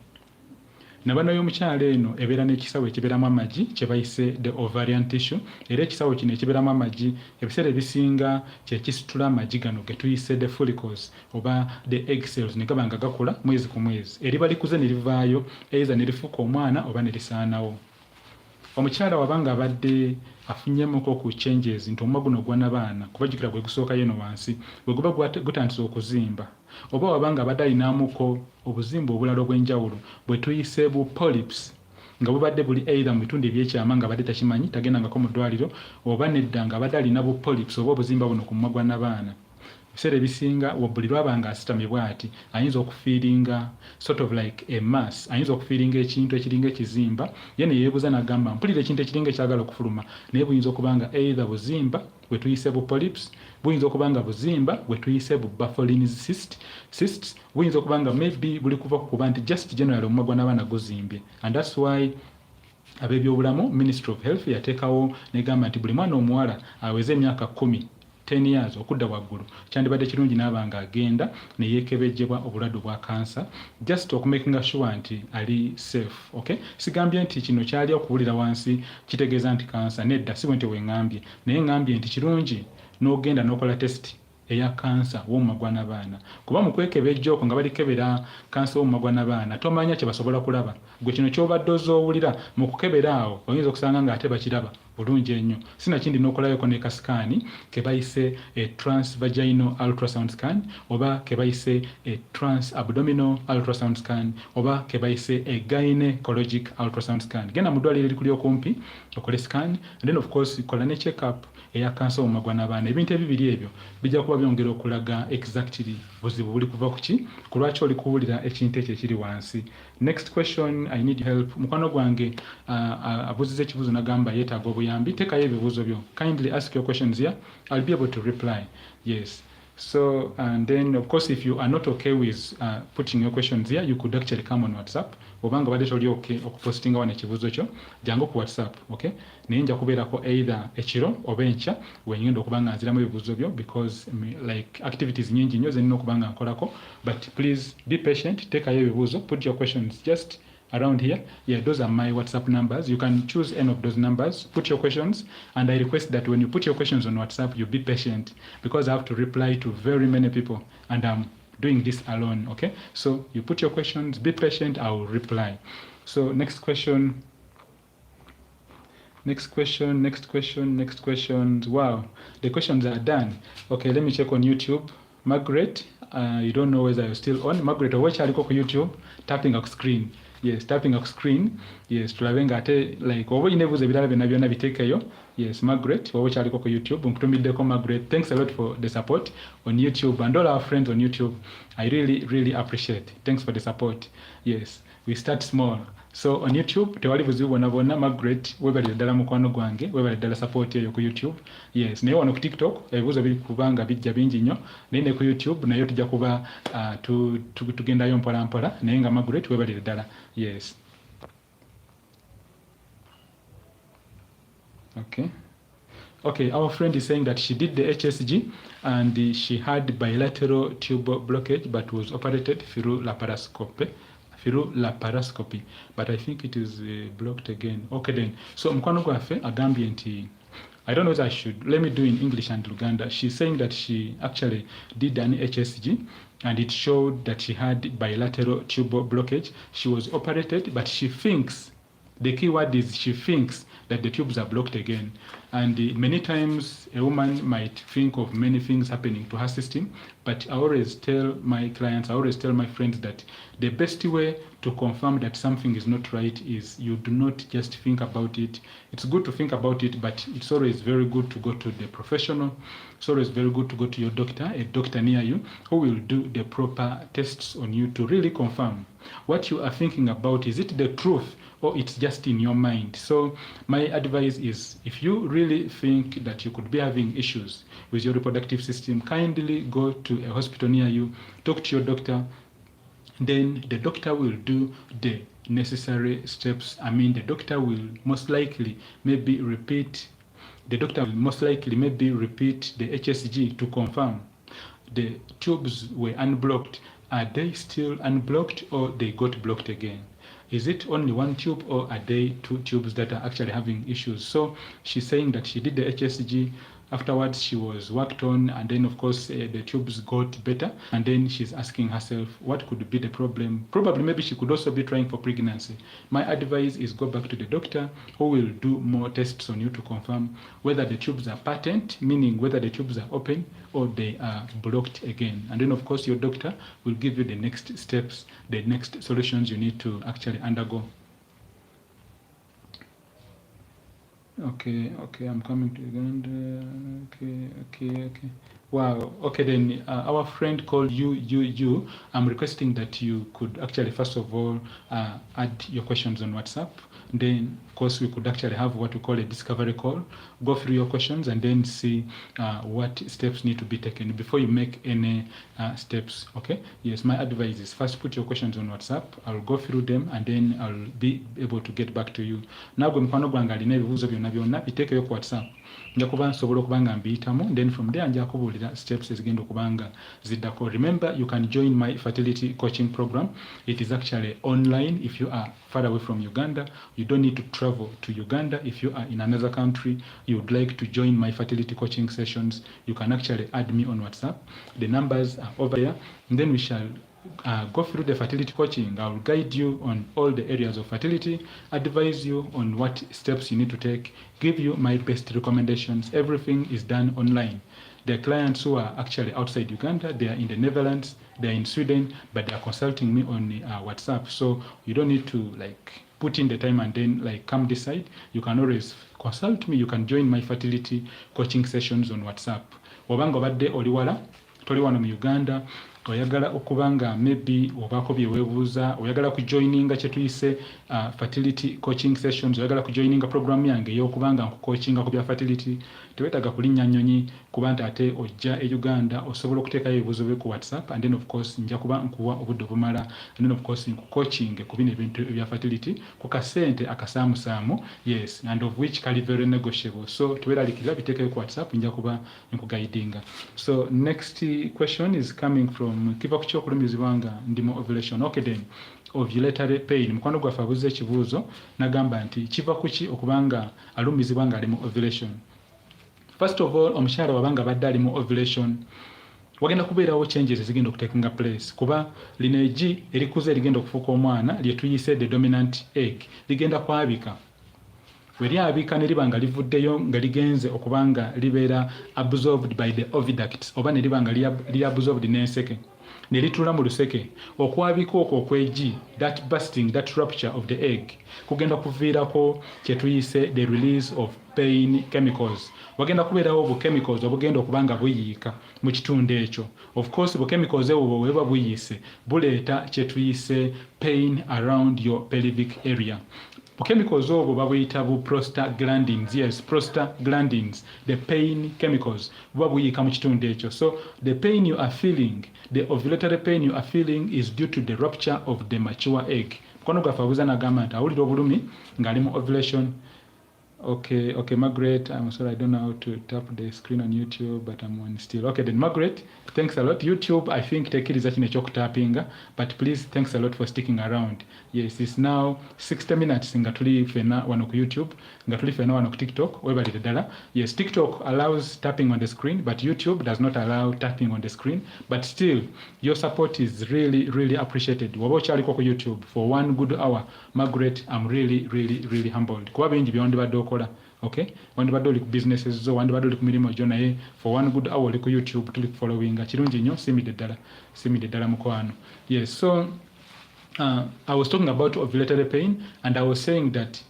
Speaker 1: Nabana y'omukyala eno ebeera n'ekisawo ekibeeramu amagi kye bayise the ovarian tissue. Era ekisawo kino ekibeeramu amagi ebiseera ebisinga kye kisitula amagi gano ge tuyise the follicles oba the egg cells ne gaba nga gakula mwezi ku mwezi. Eriba likuze ne livaayo eiza ne lifuuka omwana oba ne lisaanawo. Omukyala wabanga abadde afunyemuko ku changes nti omumwa guno gwa nabaana kubajjukira gwe gusooka yeno wansi bwe guba gutandise okuzimba, oba wabanga abadde alinamuko obuzimba obulala obw'enjawulo bwe tuyise bu polyps nga bubadde buli either mu bitundu ebyekyama nga abadde takimanyi tagendangako mu ddwaliro, oba nedda nga abadde alina bu polyps oba obuzimba buno ku mumwa gwa nabaana. Ebiseera ebisinga buli lwabanga asitamye bw'ati ayinza okufiiringa sort of like a mass, ayinza okufiiringa ekintu ekiringa ekizimba, ye ne yeebuuza n'agamba mpulira ekintu ekiringa ekyagala okufuluma, naye buyinza okubanga either buzimba bwe tuyise bu polyps, buyinza okubanga buzimba bwe tuyise bu Bartholin's cysts, buyinza okubanga maybe buli kuva kuba nti just generally omumwa gwa nabaana guzimbye. And that's why ab'ebyobulamu Ministry of Health yateekawo negamba nti buli mwana omuwala aweze emyaka 10 years okudda waggulu kyandibadde kirungi n'abanga agenda ne yeekebejjebwa obulwadde bwa kansa just okumakinga sure nti ali safe. Okay, sigambye nti kino kyali okuwulira wansi kitegeeza nti kansa, nedda, si bwe nti weŋŋambye, naye ŋŋambye nti kirungi n'ogenda n'okola test eya kansa w'omumwa gwa nabaana, kuba mu kwekebejja okwo nga balikebera kansa w'omumwa gwa nabaana tomanya kye basobola kulaba. Gwe kino ky'obadde ozoowulira mu kukebera awo oyinza okusanga nga ate bakiraba bulungi ennyo. Sinakindi n'okolayoko ne kasikaani ke bayise a transvaginal ultrasound scan oba ke bayise a transabdominal ultrasound scan oba ke bayise a gynecologic ultrasound scan. Genda mu ddwaliro erikuli okumpi okole scan, and then of course kola ne check up eya kansa w'omumwa gwa nabaana. Ebintu ebibiri ebyo bijja kuba byongera okulaga exactly buzibu buli kuva ku ki, ku lwaki oli kuwulira ekintu ekyo ekiri wansi. Next question, I need help. Mukwano gwange abuuziza ekibuuzo n'agamba yeetaaga obuyambi. Teekayo ebibuuzo byo. Kindly ask your questions here. I'll be able to reply. Yes. So, and then of course, if you are not okay with putting your questions here, you could actually come on WhatsApp. Obanga bade toli okay okupostinga wana ekibuzo kyo jangu ku WhatsApp, okay? Naye nja kubeerako either ekiro oba enkya wenyenda okubanga nziramu ebibuzo byo because like activities nyingi nnyo zenina okubanga nkolako, but please be patient, teekayo ebibuzo, put your questions just around here. Yeah, those are my WhatsApp numbers. You can choose any of those numbers, put your questions, and I request that when you put your questions on WhatsApp, you be patient because I have to reply to very many people and I'm doing this alone, okay? So you put your questions, be patient, I will reply. So next question. Next question. Wow, the questions are done. Okay, let me check on YouTube. Margaret, you don't know whether you're still on. Margaret, watch aliko ku YouTube, tapping up screen. Yes, tapping up screen. Yes, tulabenga ate like obo inebuze ebirala byonna byonna biteekeyo. Yes, Margaret, watch aliko ku YouTube. Nkutumiddeko Margaret. Thanks a lot for the support on YouTube and all our friends on YouTube. I really appreciate. Thanks for the support. Yes, we start small. So on YouTube tewali buzibu bwonna Margaret webalira ddala mukwano gwange, webalira ddala support eyo ku YouTube. Yes, naye wano ku TikTok ebibuzo biri kubanga bijja bingi nnyo, naye ne ku YouTube nayo tujja kuba tugendayo mpola naye nga Margaret webalira ddala. Yes. Okay, our friend is saying that she did the HSG and she had bilateral tube blockage but was operated through laparoscopy, but I think it is blocked again. Okay then, so mukwano gwaffe agambye nti I don't know if I should, let me do in English and Luganda. She's saying that she actually did an HSG and it showed that she had bilateral tube blockage. She was operated, but she thinks, the key word is she thinks that the tubes are blocked again. And many times a woman might think of many things happening to her system, but I always tell my clients, I always tell my friends that the best way to confirm that something is not right is you do not just think about it. It's good to think about it, but it's always very good to go to the professional. It's always very good to go to your doctor, a doctor near you, who will do the proper tests on you to really confirm what you are thinking about. Is it the truth or it's just in your mind? So my advice is, if you really think that you could be having issues with your reproductive system, kindly go to a hospital near you, talk to your doctor, then the doctor will do the necessary steps. I mean, the doctor will most likely maybe repeat the HSG to confirm the tubes were unblocked. Are they still unblocked or they got blocked again? Is it only one tube or are they two tubes that are actually having issues? So she's saying that she did the HSG, afterwards she was worked on, and then of course the tubes got better, and then she's asking herself what could be the problem. Probably maybe she could also be trying for pregnancy. My advice is go back to the doctor who will do more tests on you to confirm whether the tubes are patent, meaning whether the tubes are open or they are blocked again. And then of course your doctor will give you the next steps, the next solutions you need to actually undergo. Okay, I'm coming to Uganda. Okay. Wow, okay then, our friend called you. I'm requesting that you could actually first of all add your questions on WhatsApp. Then, of course, we could actually have what we call a discovery call, go through your questions and then see what steps need to be taken before you make any steps, okay? Yes, my advice is first put your questions on WhatsApp. I'll go through them and then I'll be able to get back to you. Now, mukwano gwange alina ebibuuzo byonna biteekeyo ku WhatsApp. Nja kuba nsobola okubanga mbiyitamu, then from there nja kubuulira steps ezigenda okubanga ziddako. Remember, you can join my fertility coaching program. It is actually online. If you are far away from Uganda, you don't need to travel to Uganda. If you are in another country, you would like to join my fertility coaching sessions, you can actually add me on WhatsApp. The numbers are over there, and then we shall go through the fertility coaching. I will guide you on all the areas of fertility, advise you on what steps you need to take, give you my best recommendations. Everything is done online. The clients who are actually outside Uganda, they are in the Netherlands, they are in Sweden, but they are consulting me on WhatsApp. So you don't need to put in the time and then come decide. You can always consult me. You can join my fertility coaching sessions on WhatsApp. Obanga obadde oli wala, toli wano mu Uganda, oyagala okubanga maybe obaako bye weebuuza, oyagala kujoininga kye tuyise fertility coaching sessions, oyagala kujoininga program yange ey'okubanga nkucoachinga ku bya fertility, tewetaaga kulinnya nnyonyi kuba nti ate ojja e Uganda osobola okuteekayo ebibuuzo byo ku WhatsApp, and then of course nja kuba nkuwa obudde obumala, and then of course nkucoaching ku bino ebintu ebya fertility ku kasente akasaamusaamu, yes, and of which kali very negotiable. So teweeralikirira biteekeyo ku WhatsApp, nja kuba nkuguidinga. So next question is coming from kiva ku kyokulumizibwa nga ndi mu ovulation. Okay then, ovulatory pain. Mukwano gwaffe abuuza ekibuuzo n'agamba nti kiva ku ki okubanga alumizibwa nga ali mu ovulation. First of all, omukyala wabanga badde ali mu ovulation, wagenda kubeerawo changes ezigenda okuteekinga place, kuba lino eggi erikuze erigenda okufuuka omwana lye tuyise the dominant egg ligenda kwabika. We lyabika ne liba nga livuddeyo nga ligenze okubanga libeera absorbed by the oviducts, oba ne liba nga li absorbed n'enseke ne litula mu luseke. Okwabika okwo okw'eggi, that bursting, that rupture of the egg, kugenda kuviirako kye tuyise the release of pain chemicals. Wagenda kubeerawo obu chemicals obugenda okubanga buyiika mu kitundu ekyo. Of course bu chemicals ebwo bwe buba buyiise buleeta kye tuyise pain around your pelvic area. Chemicals obwo babuyita bu prostaglandins. Yes, prostaglandins, the pain chemicals buba buyiika mu kitundu ekyo. So the pain you are feeling, the ovulatory pain you are feeling is due to the rupture of the mature egg. Mukwano gwaffe abuuza n'agamba nti awulira obulumi ng'ali mu ovulation. Okay, Margaret, I'm sorry, I don't know how to tap the screen on YouTube, but I'm on still. Okay, then Margaret, thanks a lot. YouTube, I think tekiriza kino ekyokutappinga, but please, thanks a lot for sticking around. Yes, it's now 60 minutes nga tuli fena wano ku YouTube, nga tuli fena wano ku TikTok, webalire ddala. Yes, TikTok allows tapping on the screen, but YouTube does not allow tapping on the screen. But still, your support is really, really appreciated. Waba okyaliko ku YouTube for 1 good hour, Margaret, I'm really, really, really humbled. Kuba bingi byondibadde okola. Okay, wandibadde oli ku businesses zo, wandibadde oli ku mirimu gyo, naye for 1 good hour oli ku YouTube tuli followinga kirungi nnyo, simidde ddala mukwano. Yes, so I was talking about ovulatory pain, and I was saying that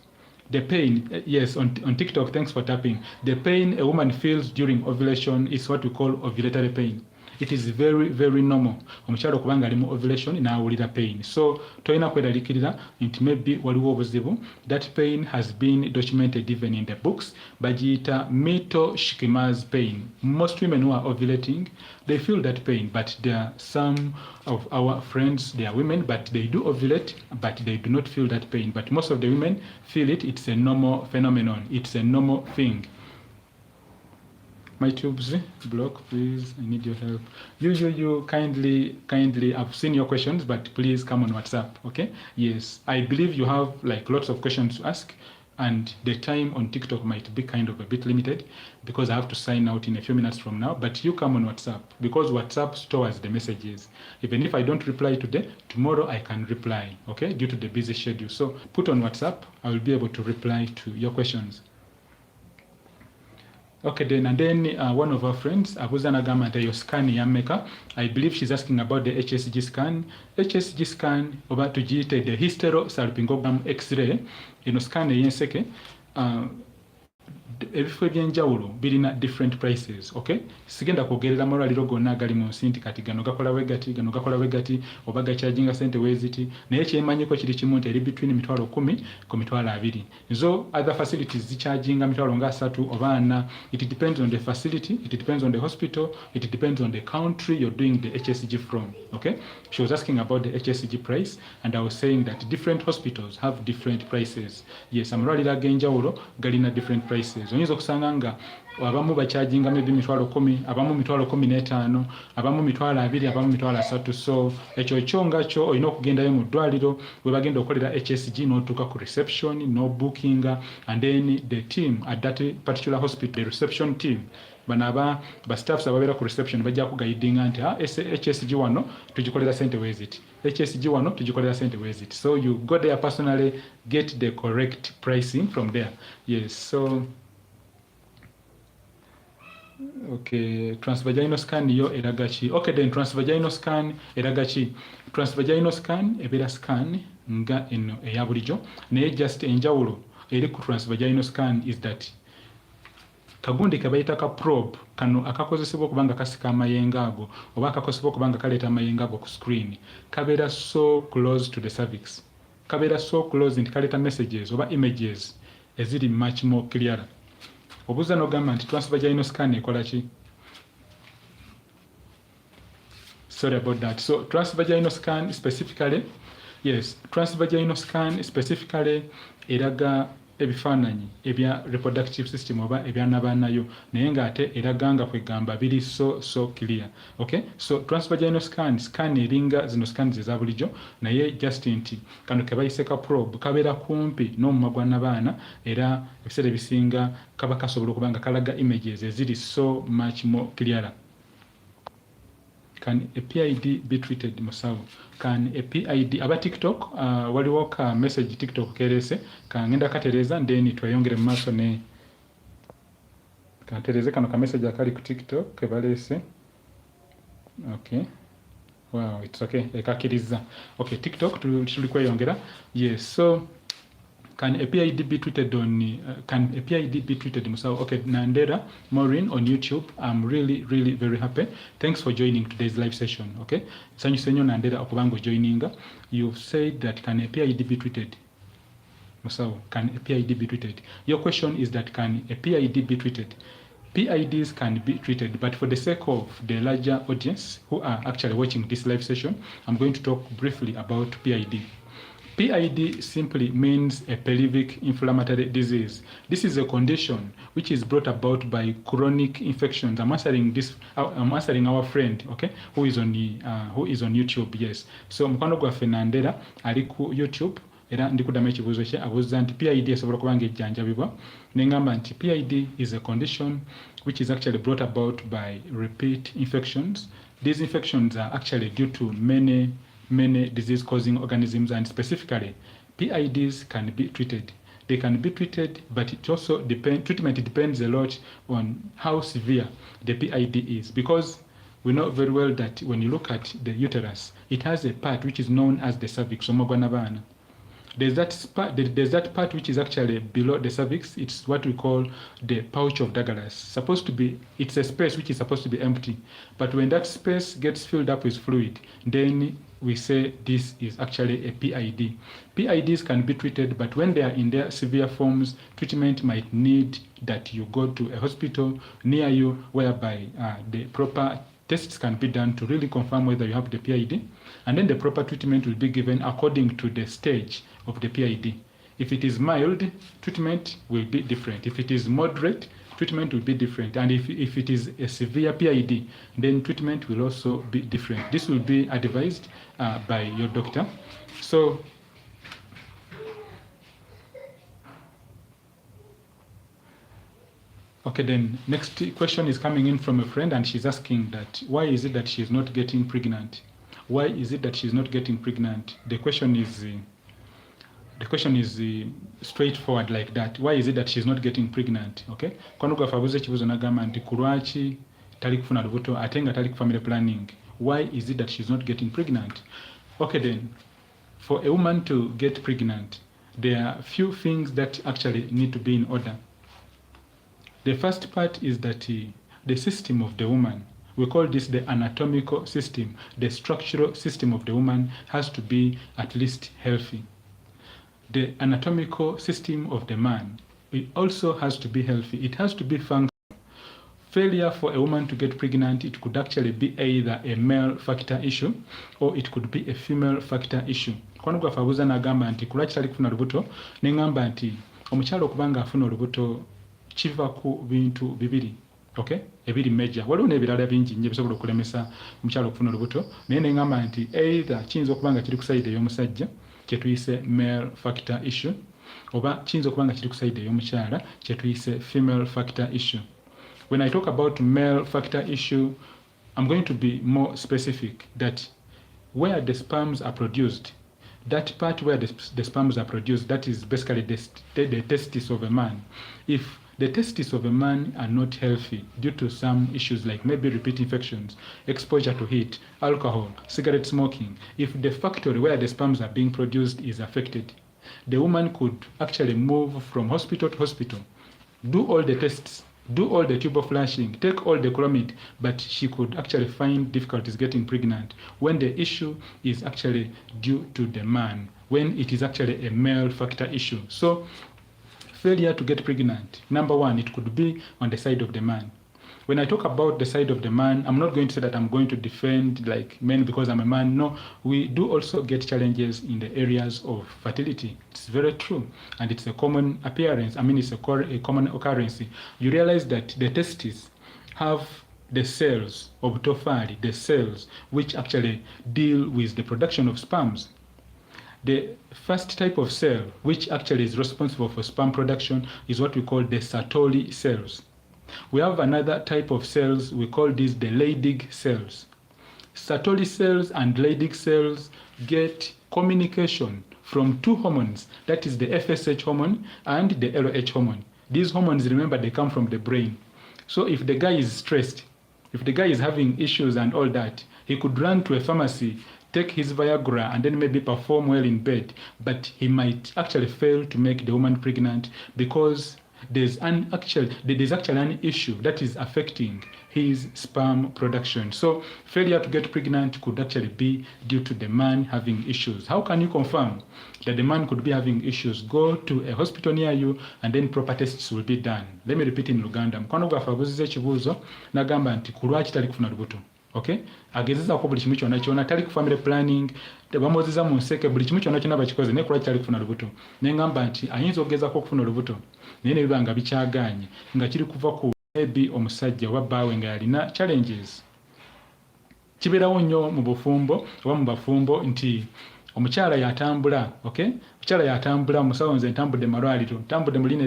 Speaker 1: the pain, yes, on TikTok, thanks for tapping. The pain a woman feels during ovulation is what we call ovulatory pain. It is very, very normal. Omukyala okubanga ali mu ovulation n'awulira pain. So toyina kweralikirira nti maybe waliwo obuzibu. That pain has been documented even in the books. Bagiyita mito-Shikimaz pain. Most women who are ovulating, they feel that pain, but there are some of our friends, they are women, but they do ovulate, but they do not feel that pain. But most of the women feel it. It's a normal phenomenon. It's a normal thing. My tubes block, please, I need your help. You kindly, I've seen your questions, but please come on WhatsApp, okay? Yes, I believe you have like lots of questions to ask, and the time on TikTok might be kind of a bit limited because I have to sign out in a few minutes from now, but you come on WhatsApp because WhatsApp stores the messages. Even if I don't reply today, tomorrow I can reply, okay, due to the busy schedule. So put on WhatsApp, I will be able to reply to your questions. Okay, then one of our friends, abuuza n'agamba nti eyo scan yammeka. I believe she's asking about the HSG scan. HSG scan oba tugiyite the hysterosalpingogram X-ray. Eno scan ey'enseke. Ebifo ebyenjawulo birina different prices, okay? Sigenda kwogerera amalwaliro gonna agali mu nsi nti kati gano gakola wegati, gano gakola wegati, oba gakyajinga sente weziti, naye kyemanyiko kiri kimu nti eri between $10,000 ku $20,000. Zo other facilities zikyajinga $3,000 oba 4. It depends on the facility, it depends on the hospital, it depends on the country you're doing the HSG from, okay? She was asking about the HSG price, and I was saying that different hospitals have different prices. Yes, amalwaliro ag'enjawulo galina different prices. Oyinza okusanga nga abamu bakyajinga maybe $10,000, abamu $15,000, abamu $20,000, abamu $3,000. So ekyo nga kyo olina okugendayo mu ddwaliro we bagenda okolera HSG n'otuuka ku reception no booking, and then the team at that particular hospital, the reception team, banaba ba staffs ababeera ku reception bajja kugaidinga nti HSG wano tugikolera sente weziti, HSG wano tugikolera sente weziti. So you go there personally, get the correct pricing from there. Yes, so okay, transvaginal scan yo eraga ki? Okay, then transvaginal scan eraga ki? Transvaginal scan ebeera scan nga eno eya bulijjo, naye just enjawulo eri ku transvaginal scan is that kagundi kabayita ka probe kano akakozesebwa okubanga kasika amayengo ago oba akakozesebwa okubanga kaleeta amayengo ago ku screen kabeera so close to the cervix, kabeera so close nti kaleeta messages oba images eziri much more clearer. obuuza n'ogamba nti transvaginal scan ekola ki? Sorry about that. So transvaginal scan specifically, yes, transvaginal scan specifically eraga ebifaananyi ebya reproductive system oba ebyanabaanayo naye ng'ate eraga nga kwegamba biri so clear. Okay, so transvaginal scan eringa zino scans eza bulijjo naye just nti kano ke bayise ka probe kabeera kumpi n'omumwa gwa nabaana era ebiseera ebisinga kaba kasobola okuba nga kalaga images eziri so much more clearer. Can a PID be treated musawo? Can a PID aba TikTok waliwo ka message TikTok kerese kangenda katereza then tweyongere mu maaso ne katereze kano ka message akali ku TikTok kebalese. Okay, wow, it's okay, ekakiriza. Okay, TikTok tuli kweyongera. Yes, so can a PID be treated can a PID be treated musawo? Okay, Nandera Maureen on YouTube, I'm really very happy. Thanks for joining today's live session. Okay, sanyuse nnyo Nandera okubango joininga. You've said that can a PID be treated musawo? Can a PID be treated? Your question is that can a PID be treated? PIDs can be treated, but for the sake of the larger audience who are actually watching this live session, I'm going to talk briefly about PID. PID simply means a pelvic inflammatory disease. This is a condition which is brought about by chronic infections. I'm answering our friend, okay, who is on YouTube. Yes. So mukwano gwaffe Nandera ali ku YouTube era ndikudamu ekibuuzo kye abuuza nti PID esobola kuba nga ejjanjabibwa neŋŋamba nti PID is a condition which is actually brought about by repeat infections. These infections are actually due to many disease-causing organisms, and specifically, PIDs can be treated. They can be treated, but it also treatment depends a lot on how severe the PID is, because we know very well that when you look at the uterus, it has a part which is known as the cervix, omogwanabana. There's that part which is actually below the cervix. It's what we call the pouch of Douglas. It's a space which is supposed to be empty. But when that space gets filled up with fluid, then we say this is actually a PID. PIDs can be treated, but when they are in their severe forms, treatment might need that you go to a hospital near you, whereby the proper tests can be done to really confirm whether you have the PID, and then the proper treatment will be given according to the stage of the PID. If it is mild, treatment will be different. If it is moderate, treatment will be different. And if it is a severe PID, then treatment will also be different. This will be advised by your doctor. So, okay, then next question is coming in from a friend, and she's asking that why is it that she's not getting pregnant? Why is it that she's not getting pregnant? The question is straightforward like that. Why is it that she's not getting pregnant? Okay, kwano gwafabuze ekibuzo nagamba nti kulwaki tali kufuna lubuto ate nga tali ku family planning. Why is it that she's not getting pregnant? Okay, then for a woman to get pregnant, there are few things that actually need to be in order. The first part is that the system of the woman, we call this the anatomical system, the structural system of the woman has to be at least healthy. The anatomical system of the man, it also has to be healthy. It has to be functional. Failure for a woman to get pregnant, it could actually be either a male factor issue or it could be a female factor issue. Kwano gwafabuza nagamba nti kulwaki tali kufuna lubuto, neŋŋamba nti omukyalo okubanga afuna olubuto kiva ku bintu bibiri. Okay, ebiri major. Waliwo n'ebirala bingi nnyo bisobola okulemesa omukyalo okufuna olubuto, naye neŋŋamba nti either kiyinza okubanga kiri ku side ey'omusajja kye tuyise male factor issue, oba kiyinza okubanga kiri ku side ey'omukyala kye tuyise female factor issue. When I talk about male factor issue, I'm going to be more specific that where the sperms are produced, that part where the sperms are produced, that is basically the testis of a man. If the testes of a man are not healthy due to some issues like maybe repeat infections, exposure to heat, alcohol, cigarette smoking, if the factory where the sperms are being produced is affected, the woman could actually move from hospital to hospital, do all the tests, do all the tubal flashing, take all the clomid, but she could actually find difficulties getting pregnant when the issue is actually due to the man, when it is actually a male factor issue. So failure to get pregnant, number one, it could be on the side of the man. When I talk about the side of the man, I'm not going to say that I'm going to defend like men because I'm a man. No, we do also get challenges in the areas of fertility. It's very true, and it's a common appearance. I mean, it's a common occurrence. You realize that the testes have the cells of tophae, the cells which actually deal with the production of sperms. The first type of cell which actually is responsible for sperm production is what we call the Sertoli cells. We have another type of cells, we call these the Leydig cells. Sertoli cells and Leydig cells get communication from two hormones, that is the FSH hormone and the LH hormone. These hormones, remember, they come from the brain. So if the guy is stressed, if the guy is having issues and all that, he could run to a pharmacy, take his Viagra, and then maybe perform well in bed, but he might actually fail to make the woman pregnant because there's actually an issue that is affecting his sperm production. So failure to get pregnant could actually be due to the man having issues. How can you confirm that the man could be having issues? Go to a hospital near you and then proper tests will be done. Let me repeat in Luganda. Mkwano gwafe abuziza ekibuuzo nagamba nti kulwaki tali kufuna lubuto. Okay? Agezezaako buli kimu kyonna kyonna tali ku family planning, bamuwozeza mu nseke buli kimu kyonna kyonna bakikoze naye kulwaki tali kufuna lubuto. Ne ngamba nti ayinza okugezaako okufuna olubuto naye ne biba nga bikyagaanye nga kiri kuva ku maybe omusajja oba bbaawe nga yalina challenges. Kibeerawo nnyo mu bufumbo oba mu bafumbo nti omukyala yatambula, okay? Omukyala yatambula, omusawo nze ntambudde malwaliro, ntambudde mulina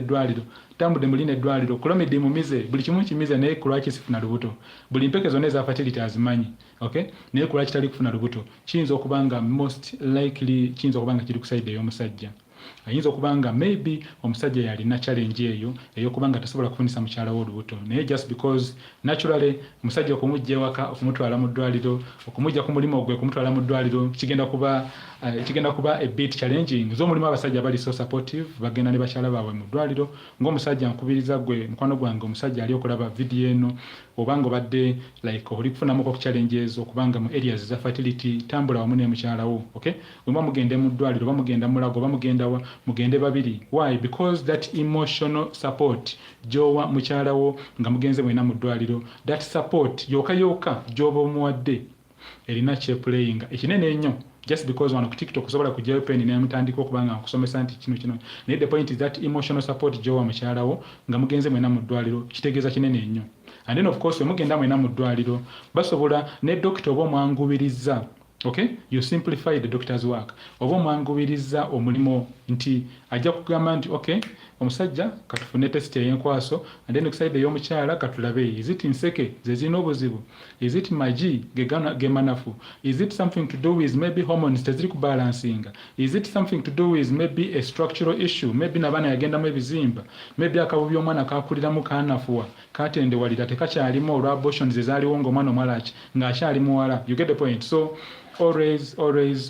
Speaker 1: eddwaliro, kulomidi mumize, buli kimu kimize naye kulwaki sifuna lubuto. Buli mpeke zonna eza fertility azimanyi, okay? Naye kulwaki tali kufuna lubuto. Kiyinza okuba nga most likely kiyinza okuba nga kiri ku side ey'omusajja. Ayinza okuba nga maybe omusajja yalina challenge eyo ey'okuba nga tasobola kufunisa mukyala we olubuto, naye just because naturally omusajja okumujja ewaka okumutwala mu ddwaliro, okumujja ku mulimu gwe okumutwala mu ddwaliro kigenda kuba a bit challenging. Z'omulimu abasajja bali so supportive, bagenda ne bakyala baabwe mu ddwaliro. Ng'omusajja nkubiriza gwe mukwano gwange omusajja ali okulaba video eno oba nga obadde like oli kufunamuko ku challenges okubanga mu areas za fertility, tambula wamu ne mukyala wo, okay? Bwe mugende mu ddwaliro oba mugenda mulago oba mugenda wa mugende babiri. Why? Because that emotional support jowa mukyala wo nga mugenze mwena mu ddwaliro, that support yoka joba omuwadde erina kyeplaying ekinene ennyo. Just because wano ku TikTok osobola kujjayo pen ne mutandika okubanga nkusomesa nti kino naye the point is that emotional support jowa mukyala wo nga mugenze mwena mu ddwaliro kitegeeza kinene ennyo. And then of course we mugenda mwena mu ddwaliro basobola ne doctor oba omwangubiriza, okay? You simplify the doctor's work. Oba omwangubiriza omulimo nti ajja kugamba nti okay, omusajja katufune test ey'enkwaso, and then okuside ey'omukyala katulabe, is it nseke zezina obuzibu, is it magi gemanafu, is it something to do with maybe hormones teziri kubalancing, is it something to do with maybe a structural issue, maybe nabana yagendamu ebizimba, maybe akabubi omwana kakuliramu kanafuwa katendewalira tekakyalimu olwa abortions ezaaliwo ng'omwana omwalaki ng'akyali muwala. You get the point? So always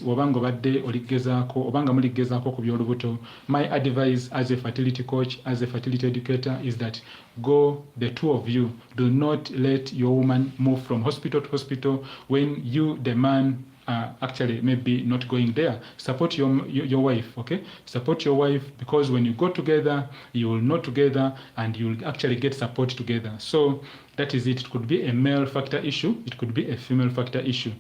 Speaker 1: wabanga obadde oligezaako obanga muligezaako ku by'olubuto, my advice as a fertility coach, as a fertility educator is that go the two of you. Do not let your woman move from hospital to hospital when you the man are actually maybe not going there. Support your wife, okay? Support your wife, because when you go together you will know together and you will actually get support together. So that is it. It could be a male factor issue, it could be a female factor issue.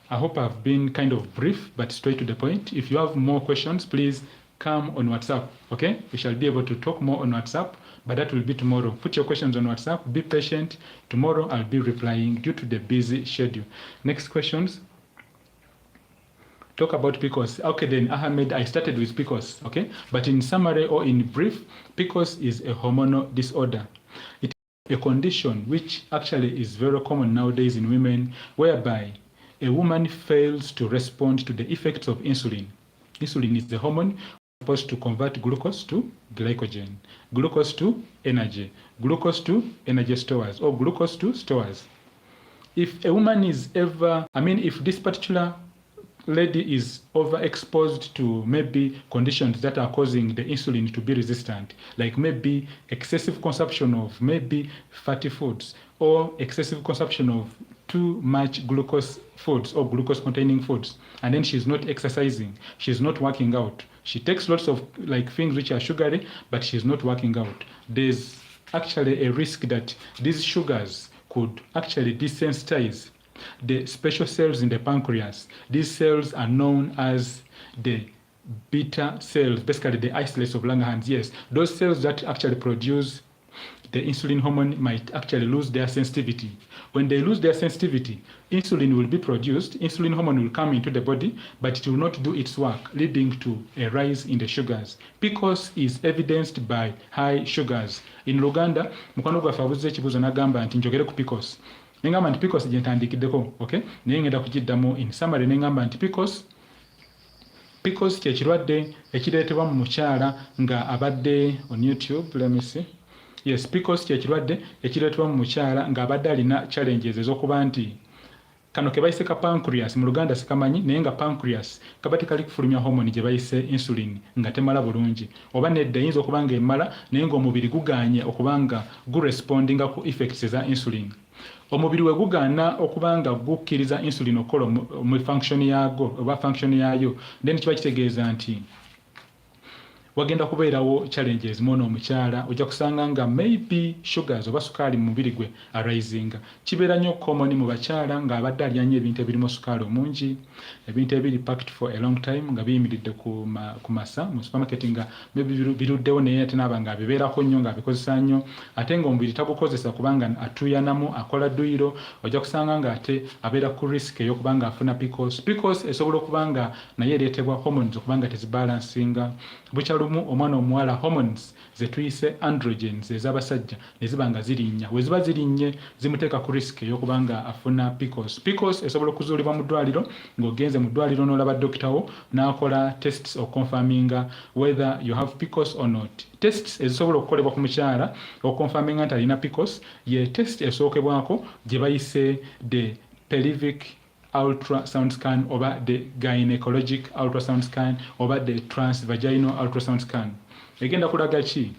Speaker 1: I hope I've been kind of brief but straight to the point. If you have more questions, please come on WhatsApp, okay? We shall be able to talk more on WhatsApp, but that will be tomorrow. Put your questions on WhatsApp, be patient. Tomorrow I'll be replying due to the busy schedule. Next questions. Talk about PCOS. Okay, then Ahmed, I started with PCOS, okay? But in summary or in brief, PCOS is a hormonal disorder. It is a condition which actually is very common nowadays in women, whereby a woman fails to respond to the effects of insulin. Insulin is the hormone supposed to convert glucose to glycogen, glucose to energy stores, or glucose to stores. If a woman is ever, if this particular lady is overexposed to maybe conditions that are causing the insulin to be resistant, like maybe excessive consumption of maybe fatty foods or excessive consumption of too much glucose foods or glucose containing foods, and then she's not exercising, she's not working out, She takes lots of like things which are sugary, but she's not working out. There's actually a risk that these sugars could actually desensitize the special cells in the pancreas. These cells are known as the beta cells, basically the isolates of Langerhans. Yes, those cells that actually produce the insulin hormone might actually lose their sensitivity. When they lose their sensitivity, insulin will be produced, insulin hormone will come into the body, but it will not do its work, leading to a rise in the sugars. PCOS is evidenced by high sugars. In Luganda, mukwano gwaffe abuuza ekibuuzo n'agamba nti njogere ku PCOS. Nengamba nti PCOS gye ntandikiddeko, okay? Naye ngenda kugiddamu in summary nengamba nti PCOS kye kirwadde ekireetebwa mu mukyala nga abadde on YouTube, let me see. Yes, PCOS kye kirwadde ekireetebwa mu mukyala ng'abadde alina challenges ez'okuba nti kano ke bayise ka pancreas mu Luganda sikamanyi naye nga pancreas kaba tekali kufulumya hormone gye bayise insulin nga temala bulungi oba nedda yinza okuba nga emmala naye ng'omubiri gugaanye okuba nga gurespondinga ku effects eza insulin. Omubiri we gugaana okuba nga gukkiriza insulin okukola mu function yaago oba function yaayo, then kiba kitegeeza nti wagenda kubeerawo challenges mwono omukyala ojja kusanga nga maybe sugars oba sukaali mu mubiri gwe arisinga. Kibeera nnyo common mu bakyala ng'abadde alya nnyo ebintu ebirimu sukaali omungi, ebintu ebiri packed for a long time nga biyimiridde ku MASSA mu supermarket nga biruddewo naye ate naaba nga abibeerako nnyo ng'abikozesa nnyo ate ng'omubiri tagukozesa kubanga atuyanamu akola dduyiro, ojja kusanga nga ate abeera ku risk ey'okuba nga afuna PCOS. PCOS esobola okuba nga naye ereetebwa hormones okuba nga tezibalansinga. Bukyalo omwana omuwala hormones ze tuyise androgens ez'abasajja ne ziba nga zirinnya. We ziba zirinnye zimuteeka ku risk ey'okuba nga afuna PCOS. PCOS esobola okuzuulibwa mu ddwaliro ng'ogenze mu ddwaliro n'olaba dokita wo n'akola tests okonfaminga whether you have PCOS or not. Tests ezisobola okukolebwa ku mukyala okonfaminga nti alina PCOS ye test esookebwako gye bayise the pelvic ultrasound scan oba the gynecologic ultrasound scan oba the transvaginal ultrasound scan. Egenda kulaga ki?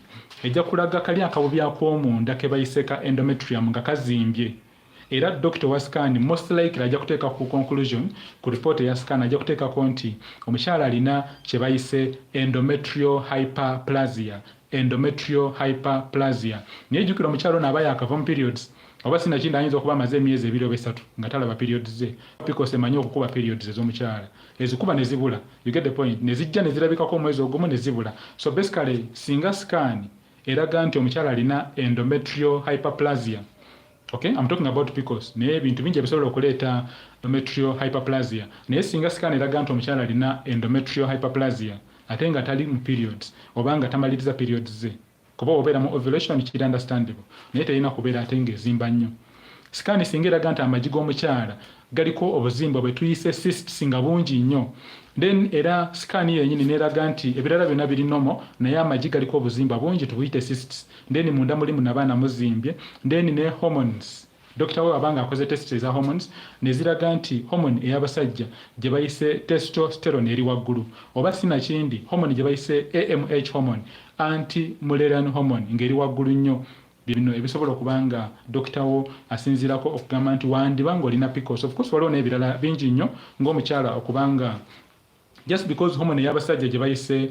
Speaker 1: Ejja kulaga kali akabubi ak'omunda ke bayise ka endometrium nga kazimbye. Era doctor wa scan most likely ajja kuteeka ku conclusion ku report ya scan ajja kuteekako nti omukyala alina kye bayise endometrial hyperplasia. Endometrial hyperplasia. Naye jjukira omukyala ono aba yaakava mu periods. Oba sinakindi ayinza okuba amaze emyezi 2 oba 3 nga talaba periods ze. PCOS emanyi okukuba periods ez'omukyala. Ezikuba ne zibula. You get the point. Ne zijja ne zirabikako omwezi ogumu ne zibula. So basically singa scan eraga nti omukyala alina endometrial hyperplasia. Okay, I'm talking about PCOS. Naye ebintu bingi ebisobola okuleeta endometrial hyperplasia. Naye singa scan eraga nti omukyala alina endometrial hyperplasia ate nga tali mu periods oba nga tamaliriza periods ze. Kuba obeera mu ovulation kiri understandable naye terina kubeera ate ng'ezimba nnyo. Scan singa eraga nti amagi g'omukyala galiko obuzimba bwe tuyise cysts nga bungi nnyo, then era scan yennyini n'eraga nti ebirala byonna biri normal naye amagi galiko obuzimba bungi tubuyite cysts, then munda mulimu nabaana muzimbye, then ne hormones Dr. we abanga akoze test eza hormones ne ziraga nti hormone ey'abasajja gye bayise testosterone eri waggulu oba sinakindi hormone gye bayise AMH hormone anti-Mullerian hormone ngeri waggulu nnyo. Bino ebisobola okubanga dokita wo asinzirako okugamba nti wandiba ng'olina PCOS. Of course waliwo n'ebirala bingi nnyo ng'omukyala okubanga just because hormone y'abasajja gye bayise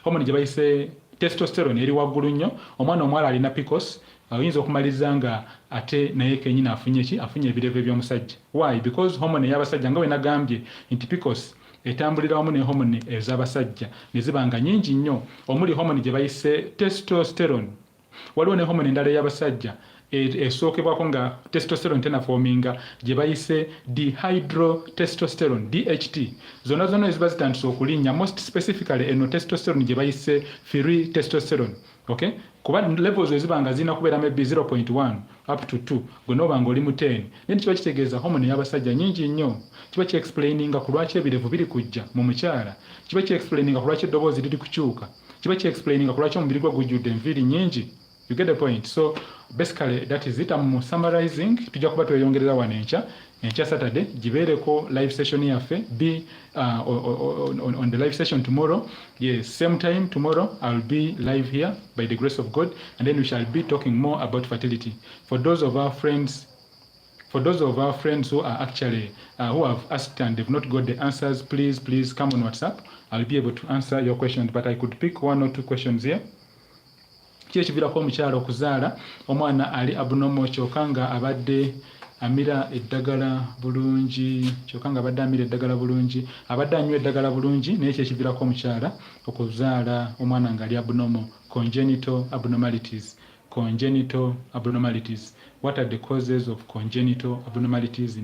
Speaker 1: hormone gye bayise testosterone eri waggulu nnyo, omwana omuwala alina PCOS ayinza okumaliriza nga ate naye kenyini afunye ebireve by'omusajja. Why? Because hormone y'abasajja nga we nagambye nti PCOS etambulira wamu ne hormone ez'abasajja ne ziba nga nnyingi nnyo, omuli hormone gye bayise testosterone. Waliwo ne hormone endala ey'abasajja esookebwako nga testosterone tenaforminga gye bayise dihydrotestosterone DHT. Zonna eziba zitandise okulinnya, most specifically eno testosterone gye bayise free testosterone. Okay? Kuba levels eziba nga zirina kubeera maybe 0.1 up to 2 gwe n'oba ng'oli mu 10 naye kiba kitegeeza hormone y'abasajja nnyingi nnyo. Kiba ki-explaininga ku lwaki ebirevu biri kujja mu mukyala, kiba ki-explaininga ku lwaki eddoboozi liri kukyuka, kiba ki-explaininga ku lwaki omubiri gwe gujjudde enviiri nnyingi. You get the point. So basically that is it. I'm summarizing. Tujja kuba tweyongerera wano enkya Saturday gibeereko live session yaffe. Be on the live session tomorrow. Yes, same time tomorrow I'll be live here by the grace of God, and then we shall be talking more about fertility. For those of our friends For those of our friends who are actually who have asked and they've not got the answers, please come on WhatsApp. I'll be able to answer your questions, but I could pick 1 or 2 questions here. Kivirako omukyala okuzaala omwana ali abnormal kyokka nga abadde amira eddagala bulungi abadde anywa eddagala bulungi naye kyekivirako omukyala okuzaala omwana nga ali abnormal. Congenital abnormalities. What are the causes of congenital abnormalities?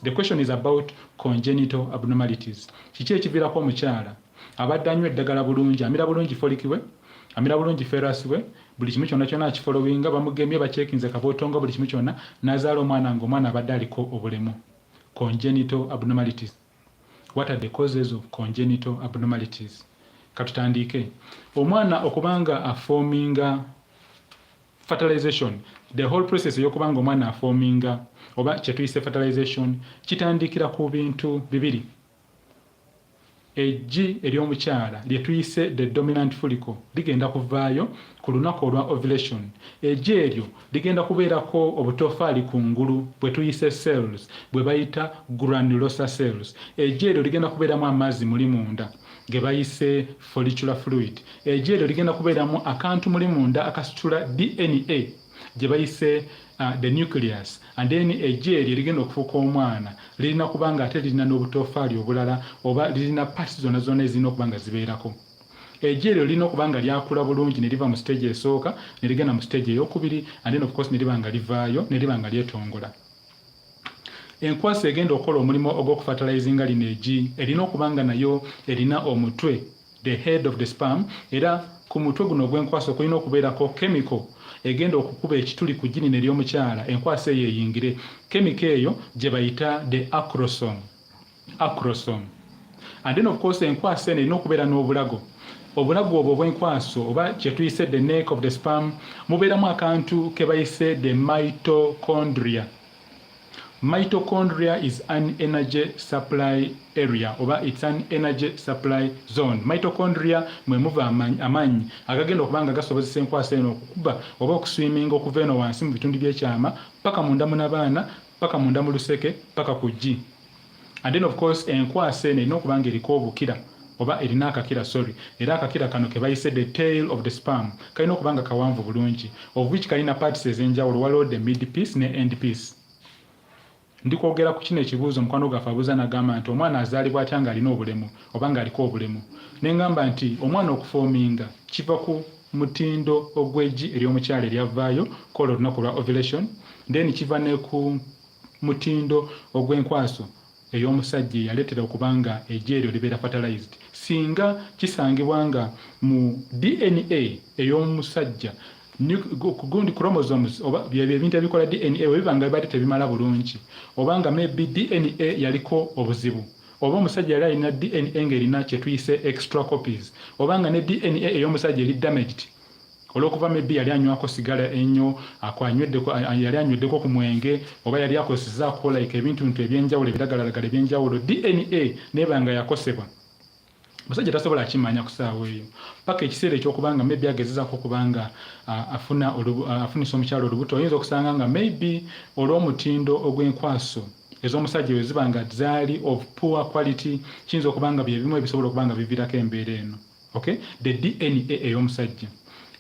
Speaker 1: The question is about congenital abnormalities. Kiki ekivirako omukyala abadde anywa eddagala bulungi, amira bulungi folic we, amira bulungi ferrous we, buli kimu kyonna kyonna akifolowinga, bamugemye bacekinze kabootongo buli kimu kyonna, n'azaala omwana ng'omwana abadde aliko obulemu. Congenital abnormalities. What are the causes of congenital abnormalities? Katutandike. Omwana okubanga aforminga fertilization, the whole process y'okubanga omwana aforminga oba kyetuyise fertilization kitandikira ku bintu bibiri. Eggi ery'omukyala lye tuyise the dominant follicle ligenda kuvaayo ku lunaku olwa ovulation. Eggi eryo ligenda kubeerako obutofaali kungulu bwe tuyise cells bwe bayita granulosa cells. Eggi eryo ligenda kubeeramu amazzi muli munda ge bayise follicular fluid. Eggi eryo ligenda kubeeramu akantu muli munda akasitula DNA gye bayise the nucleus, and then eggi eryo ligenda okufuuka omwana lirina kubanga ate lirina n'obutofaali obulala oba lirina parts zonna ezirina okubanga zibeerako. Eggi eryo lirina okubanga lyakula bulungi ne liva mu stage esooka ne ligenda mu stage ey'okubiri, and then of course ne liba nga livaayo ne liba nga lyetongola. Enkwasi egenda okukola omulimu ogw'okufertilizinga lino eggi erina okubanga nayo erina omutwe, the head of the sperm, era ku mutwe guno ogw'enkwasi okulina okubeerako chemical egenda okukuba ekituli ku jjini ery'omukyala enkwasi eyo eyingire. Chemical eyo gye bayita the acrosome. And then of course enkwasi eno erina okubeera n'obulago. Obulago obwo obw'enkwaso oba kye tuyise the neck of the sperm mubeeramu akantu ke bayise the mitochondria. Mitochondria is an energy supply area oba it's an energy supply zone. Mitochondria mwe muva amanyi agagenda okubanga gasobozesa enkwasi eno okukuba oba okuswiminga okuva eno wansi mu bitundu by'ekyama paka munda mu n'abaana paka munda mu luseke paka ku ggi. And then of course enkwasi eno erina okubanga eriko obukira oba erina akakira era akakira kano ke bayise the tail of the sperm kalina okubanga kawanvu bulungi, of which kalina parts ez'enjawulo, waliwo the mid piece ne end piece. Ndikwogera ku kino ekibuuzo mukwano gwaffe abuuza n'agamba nti omwana azaalibwa atya ng'alina obulemu oba ng'aliko obulemu. Ne ngamba nti omwana okufoominga kiva ku mutindo ogw'eggi ery'omukyala eryavaayo kola olunaku lwa ovulation, then kiva ne ku mutindo ogw'enkwaso ey'omusajja eyaleetera okubanga eggi eryo libeera fertilized. Singa kisangibwa nga mu DNA ey'omusajja gundi chromosomes oba ebintu ebikola DNA webibanga bibadde tebimala bulungi obanga maybe DNA yaliko obuzibu oba omusajja yali alina DNA ng'erina kye tuyise extra copies obanga ne DNA ey'omusajja eri damaged olw'okuva maybe yali anywako sigala ennyo yali anywedeko ku mwenge oba yali akosezzaako like ebintu ebyenjawulo ebiragalalagala ebyenjawulo, DNA nebanga yakosebwa. Musajja tasobola kimanya ku ssaawa eyo paka ekiseera ekyokubanga maybe agezezaako okubanga afunisa omukyalo olubuto, oyinza okusanga nga maybe olw'omutindo ogw'enkwaso ez'omusajja bwe ziba nga zaali of poor quality, kiyinza okubanga bye bimu ebisobola okubanga biviirako embeera eno. Okay? The DNA ey'omusajja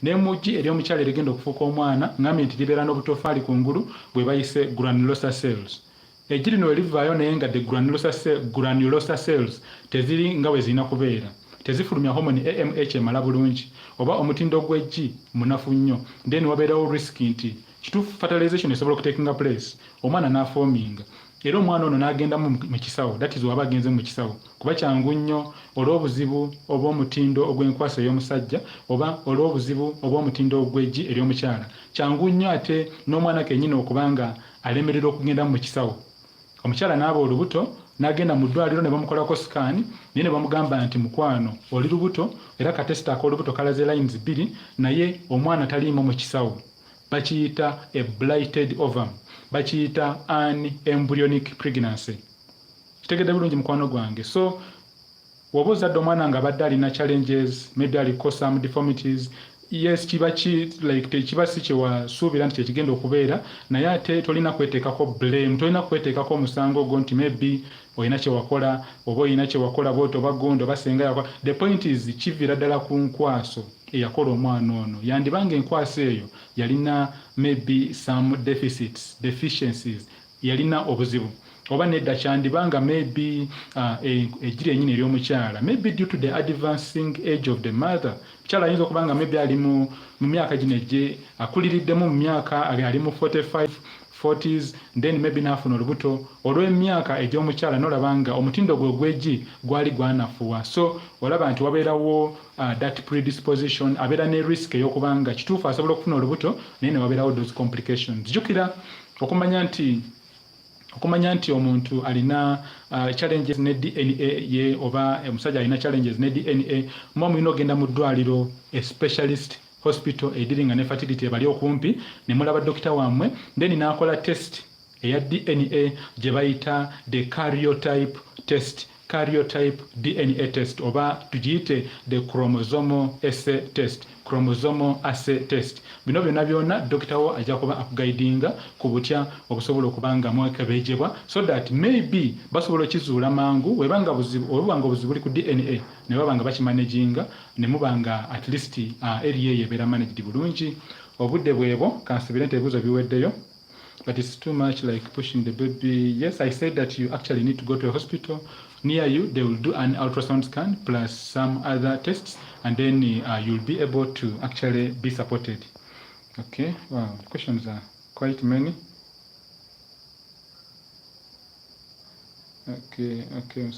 Speaker 1: n'emuggi ery'omukyala erigenda okufuuka omwana ngambye nti libeera n'obutofaali kungulu bwe bayise granulosa cells. Eggi lino erivaayo naye nga the granulosa cells teziri nga bwe zirina kubeera, tezifulumya homoni AMH emala bulungi oba omutindo gw'eggi munafu nnyo, then wabeerawo risk nti kituufu fertilization esobola okutekinga place omwana n'afoominga era omwana ono n'agendamu mu kisawo, that is waba agenze mu kisawo kuba kyangu nnyo olw'obuzibu obw'omutindo ogw'enkwasa ey'omusajja oba olw'obuzibu obw'omutindo ogw'eggi ery'omukyala. Kyangu nnyo ate n'omwana kennyini okubanga alemerera okugendamu mu kisawo. Omukyala n'aba olubuto n'agenda mu ddwaliro ne bamukolako sikaani naye ne bamugamba nti mukwano oli lubuto era katesita ak'olubuto kalaze lines 2 naye omwana taliimu mu kisawo. Bakiyita a blighted ovum, bakiyita an embryonic pregnancy. Kitegedde bulungi mukwano gwange. So woba ozadde omwana nga badde alina challenges, maybe aliko some deformities, yes kiba tekiba si kyewasuubira nti kyekigenda okubeera naye ate tolina kweteekako blame, tolina kweteekako omusango gwo nti maybe olina kyewakola oba olina kyewakola bwoti oba gundi oba senga yakola. The point is kiviira ddala ku nkwaso eyakola omwana ono. Yandibanga enkwaso eyo yalina maybe some deficiencies, yalina obuzibu, oba nedda kyandibanga maybe ejjira ennyini ery'omukyala, maybe due to the advancing age of the mother. Mukyala ayinza okubanga maybe ali mu myaka gino ejje akuliriddemu mu myaka ali mu 45 40s, then maybe n'afuna olubuto olw'emyaka egy'omukyala n'olabanga omutindo gwe gw'eggi gwali gwanafuwa. So olaba nti wabeerawo that predisposition, abeera ne risk ey'okubanga kituufu asobola okufuna olubuto naye ne wabeerawo those complications. Jjukira okumanya nti omuntu alina challenges ne DNA ye oba omusajja alina challenges ne DNA, mwa mulina ogenda mu ddwaliro a specialist hospital ediringa ne fertility ebali okumpi ne mulaba dokita wammwe, then n'akola test eya DNA gye bayita the karyotype DNA test oba tugiyite the chromosomal assay test. Bino byonna dokita wo ajja kuba akugaidinga ku butya obusobola okubanga mwekebejebwa, so that maybe basobola okizuula mangu webanga obuzibu buli ku DNA ne babanga bakimanaginga ne mubanga at least area eyo ebeera managed bulungi. Obudde bwebo kansibire nti ebibuuzo biweddeyo. But it's too much like pushing the baby. Yes, I said that you actually need to go to a hospital near you. They will do an ultrasound scan plus some other tests, and then you'll be able to actually be supported. Okay, wow, the questions are quite many. Okay, okay,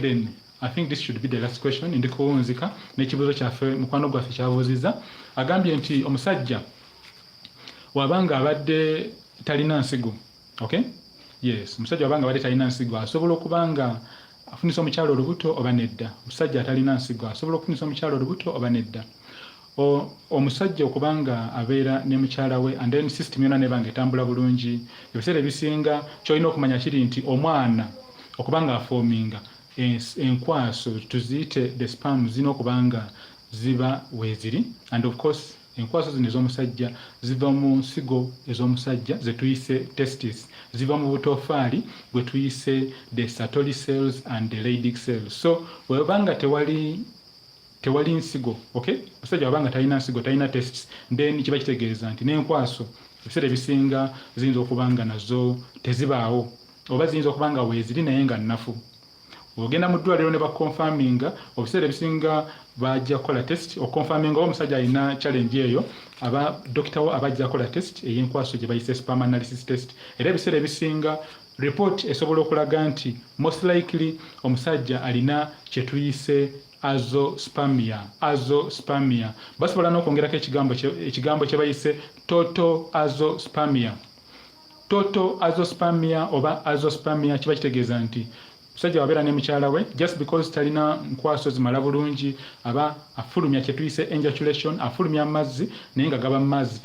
Speaker 1: then I think this should be the last question. In the kuwunzika n'ekibuuzo kyaffe mukwano gwaffe kyabuuziza, agambye nti omusajja wabanga abadde talina nsigo. Okay, yes, omusajja wabanga abadde talina nsigo asobola okubanga afunisa omukyalo olubuto oba nedda. Omusajja atalina nsigo asobola okufunisa omukyalo olubuto oba nedda. Omusajja okubanga abeera ne mukyala we and then system yonna nebanga etambula bulungi, ebiseera ebisinga kyolina okumanya kiri nti omwana okubanga afoominga enkwaso tuziyite the sperm zina okubanga ziba weeziri, and of course enkwaso zino ez'omusajja ziva mu nsigo ez'omusajja ze tuyise testis, ziva mu butofaali bwe tuyise the Sertoli cells and the Leydig cells. So webanga tewali nsigo, okay, omusajja wabanga talina nsigo, talina testis, then kiba kitegeeza nti n'enkwaso ebiseera ebisinga ziyinza okubanga nazo tezibaawo oba ziyinza okubanga weeziri naye nga nnafu. Ogenda mu ddwaliro ne bakonfaminga, obiseera ebisinga bajja kukola test okonfaminga oba omusajja alina challenge eyo, aba dokita wo abajja kukola test ey'enkwaso gye bayise sperm analysis test. Era ebiseera ebisinga report esobola okulaga nti most likely omusajja alina kye tuyise azoospermia. Basobola n'okwongerako ekigambo kye bayise total azoospermia oba azoospermia. Kiba kitegeeza nti omusajja wabeera ne mukyala we, just because talina nkwaso zimala bulungi aba afulumya kye tuyise ejaculation, afulumya amazzi naye nga gaba mazzi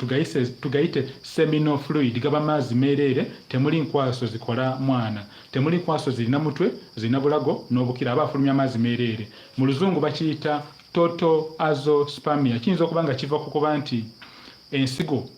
Speaker 1: tugayite seminal fluid, gaba mazzi meereere, temuli nkwaso zikola mwana, temuli nkwaso zirina mutwe, zirina bulago n'obukira, aba afulumya amazzi meereere. Mu luzungu bakiyita total azoospermia. Kiyinza okubanga kiva ku kuba nti ensigo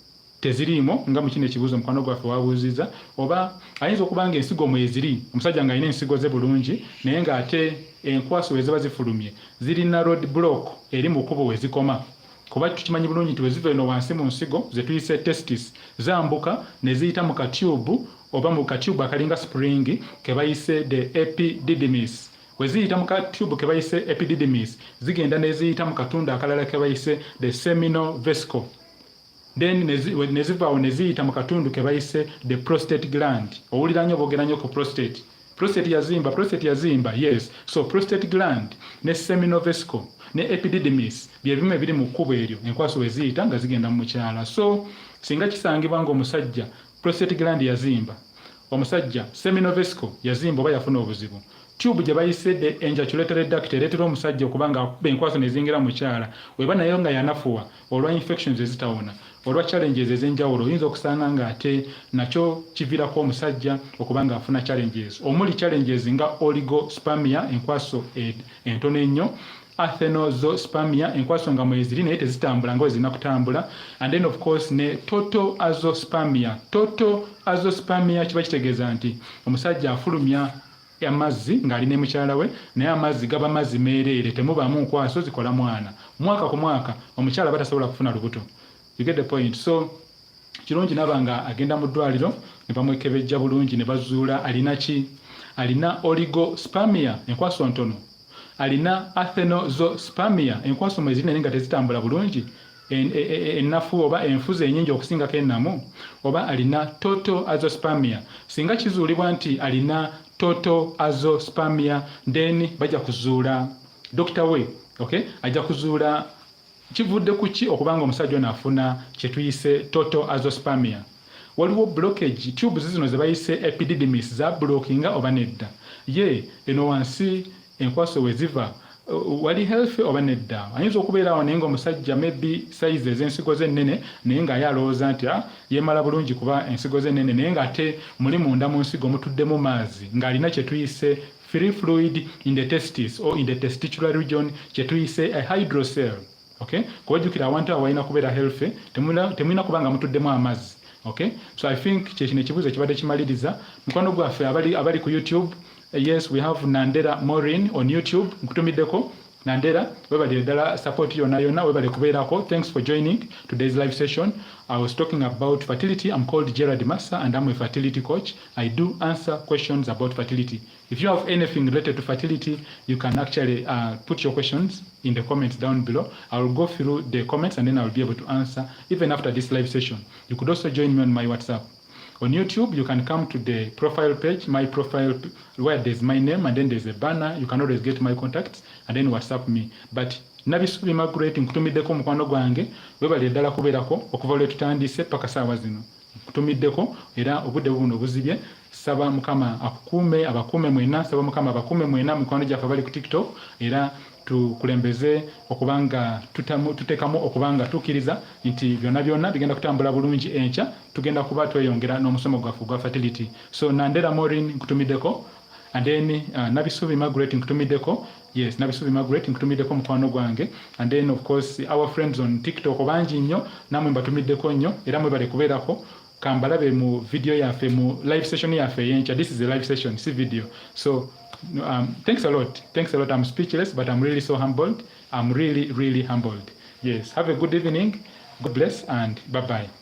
Speaker 1: teziriimo nga mu kino ekibuuzo mukwano gwaffe wabuuziza, oba ayinza okubanga ensigo mweziri, omusajja nga alina ensigo ze bulungi naye ng'ate enkwaso we ziba zifulumye zirina road block eri mu kkubo we zikoma. Kuba tukimanyi bulungi nti we ziva eno wansi mu nsigo ze tuyise testis, zambuka ne ziyita mu katyubu oba mu katyubu akalinga spring ke bayise the epididymis. We ziyita mu katyubu ke bayise epididymis, zigenda ne ziyita mu katundu akalala ke bayise the seminal vesicle. Then nezivaawo ne ziyita mu katundu ke bayise the prostate gland. Owulira nnyo boogera nnyo ku prostate. Prostate yazimba, yes. So prostate gland ne seminal vesicle ne epididymis bye bimu ebiri mu kkubo eryo enkwaso we ziyita nga zigenda mu mukyala. So singa kisangibwa ng'omusajja prostate gland yazimba, omusajja seminal vesicle yazimba oba yafuna obuzibu, tube gye bayise the ejaculatory duct ereetera omusajja okubanga akuba enkwaso ne zingira mu mukyala, weba nayo nga yanafuwa olwa infections ezitawona, olwa challenges ez'enjawulo, oyinza okusanga ng'ate nakyo kiviirako omusajja okubanga afuna challenges. Omuli challenges nga oligospermia, enkwaso entono ennyo, athenospermia enkwaso nga mweziri naye tezitambula nga zirina kutambula, and then of course ne total azospermia kiba kitegeeza nti omusajja afulumya amazzi ng'alina mukyala we naye amazzi gaba mazzi meereere temubaamu nkwaso zikola mwana mwaka ku mwaka omukyala batasobola kufuna lubuto. You get the point. So kirungi naba nga agenda mu ddwaliro ne bamwekebejja bulungi ne bazuula alina oligospermia enkwaso ntono, alina athenospermia enkwaso mweziri naye nga tezitambula bulungi ennafu oba enfuzi ennyingi okusingako ennamu, oba alina total azospermia. Singa kizuulibwa nti alina total azospermia then bajja kuzuula dokita we, okay, ajja kuzuula kivudde ku ki okubanga omusajja ono afuna kye tuyise total azospermia. Waliwo blockage, tubes zino ze bayise epididymis za blockinga oba nedda. Ye eno wansi enkwaso we ziva wali healthy oba nedda. Ayinza okubeerawo naye ng'omusajja maybe size ez'ensigo ze nnene naye nga yalowooza nti yeemala bulungi kuba ensigo ze nnene naye ng'ate muli munda mu nsigo mutuddemu maazi ng'alina kye tuyise free fluid in the testis or in the testicular region kye tuyise a hydrocele. Okay, kuwajjukira awantu awo walina kubeera healthy temulina kubanga mutuddemu amazzi. Okay, so I think kyekino ekibuuzo kibadde kimaliriza. Mukwano gwaffe abali ku YouTube, yes, we have Nandera Maureen on YouTube. Nkutumiddeko Nandera, webale ddala support yonna webale kubeerako. Thanks for joining today's live session. I was talking about fertility. I'm called GERALD MASSA and I'm a fertility coach. I do answer questions about fertility. If you have anything related to fertility, you can actually put your questions in the comments down below. I will go through the comments and then I will be able to answer even after this live session. You could also join me on my WhatsApp. On YouTube, you can come to the profile page, my profile, where there's my name and then there's a banner. You can always get my contacts and then WhatsApp me. But Nabisubi Margaret nkutumiddeko mukwano gwange webale ddala kubeerako okuva lwe tutandise paka saawa zino. Nkutumiddeko era obudde buno buzibye. Saba Mukama akukuume abakuume mwena, saba Mukama abakuume mwena mukwano gyaffe abali ku TikTok era tukulembeze okubanga tuteekamu okubanga tukkiriza nti byonna bigenda kutambula bulungi enkya tugenda kuba tweyongera n'omusomo gwaffe gwa fertility. So Nandera Maureen nkutumiddeko and then Nabisubi Margaret nkutumiddeko. Yes, Nabisubi Margaret nkutumiddeko mukwano gwange and then of course our friends on TikTok bangi nnyo namwe mbatumiddeko nnyo era mwebale kubeerako kambalabe mu video yaffe mu live session yaffe yenkya. This is a live session, si video. So thanks a lot. I'm speechless, but I'm really so humbled. I'm really humbled. Yes, have a good evening. God bless and bye-bye.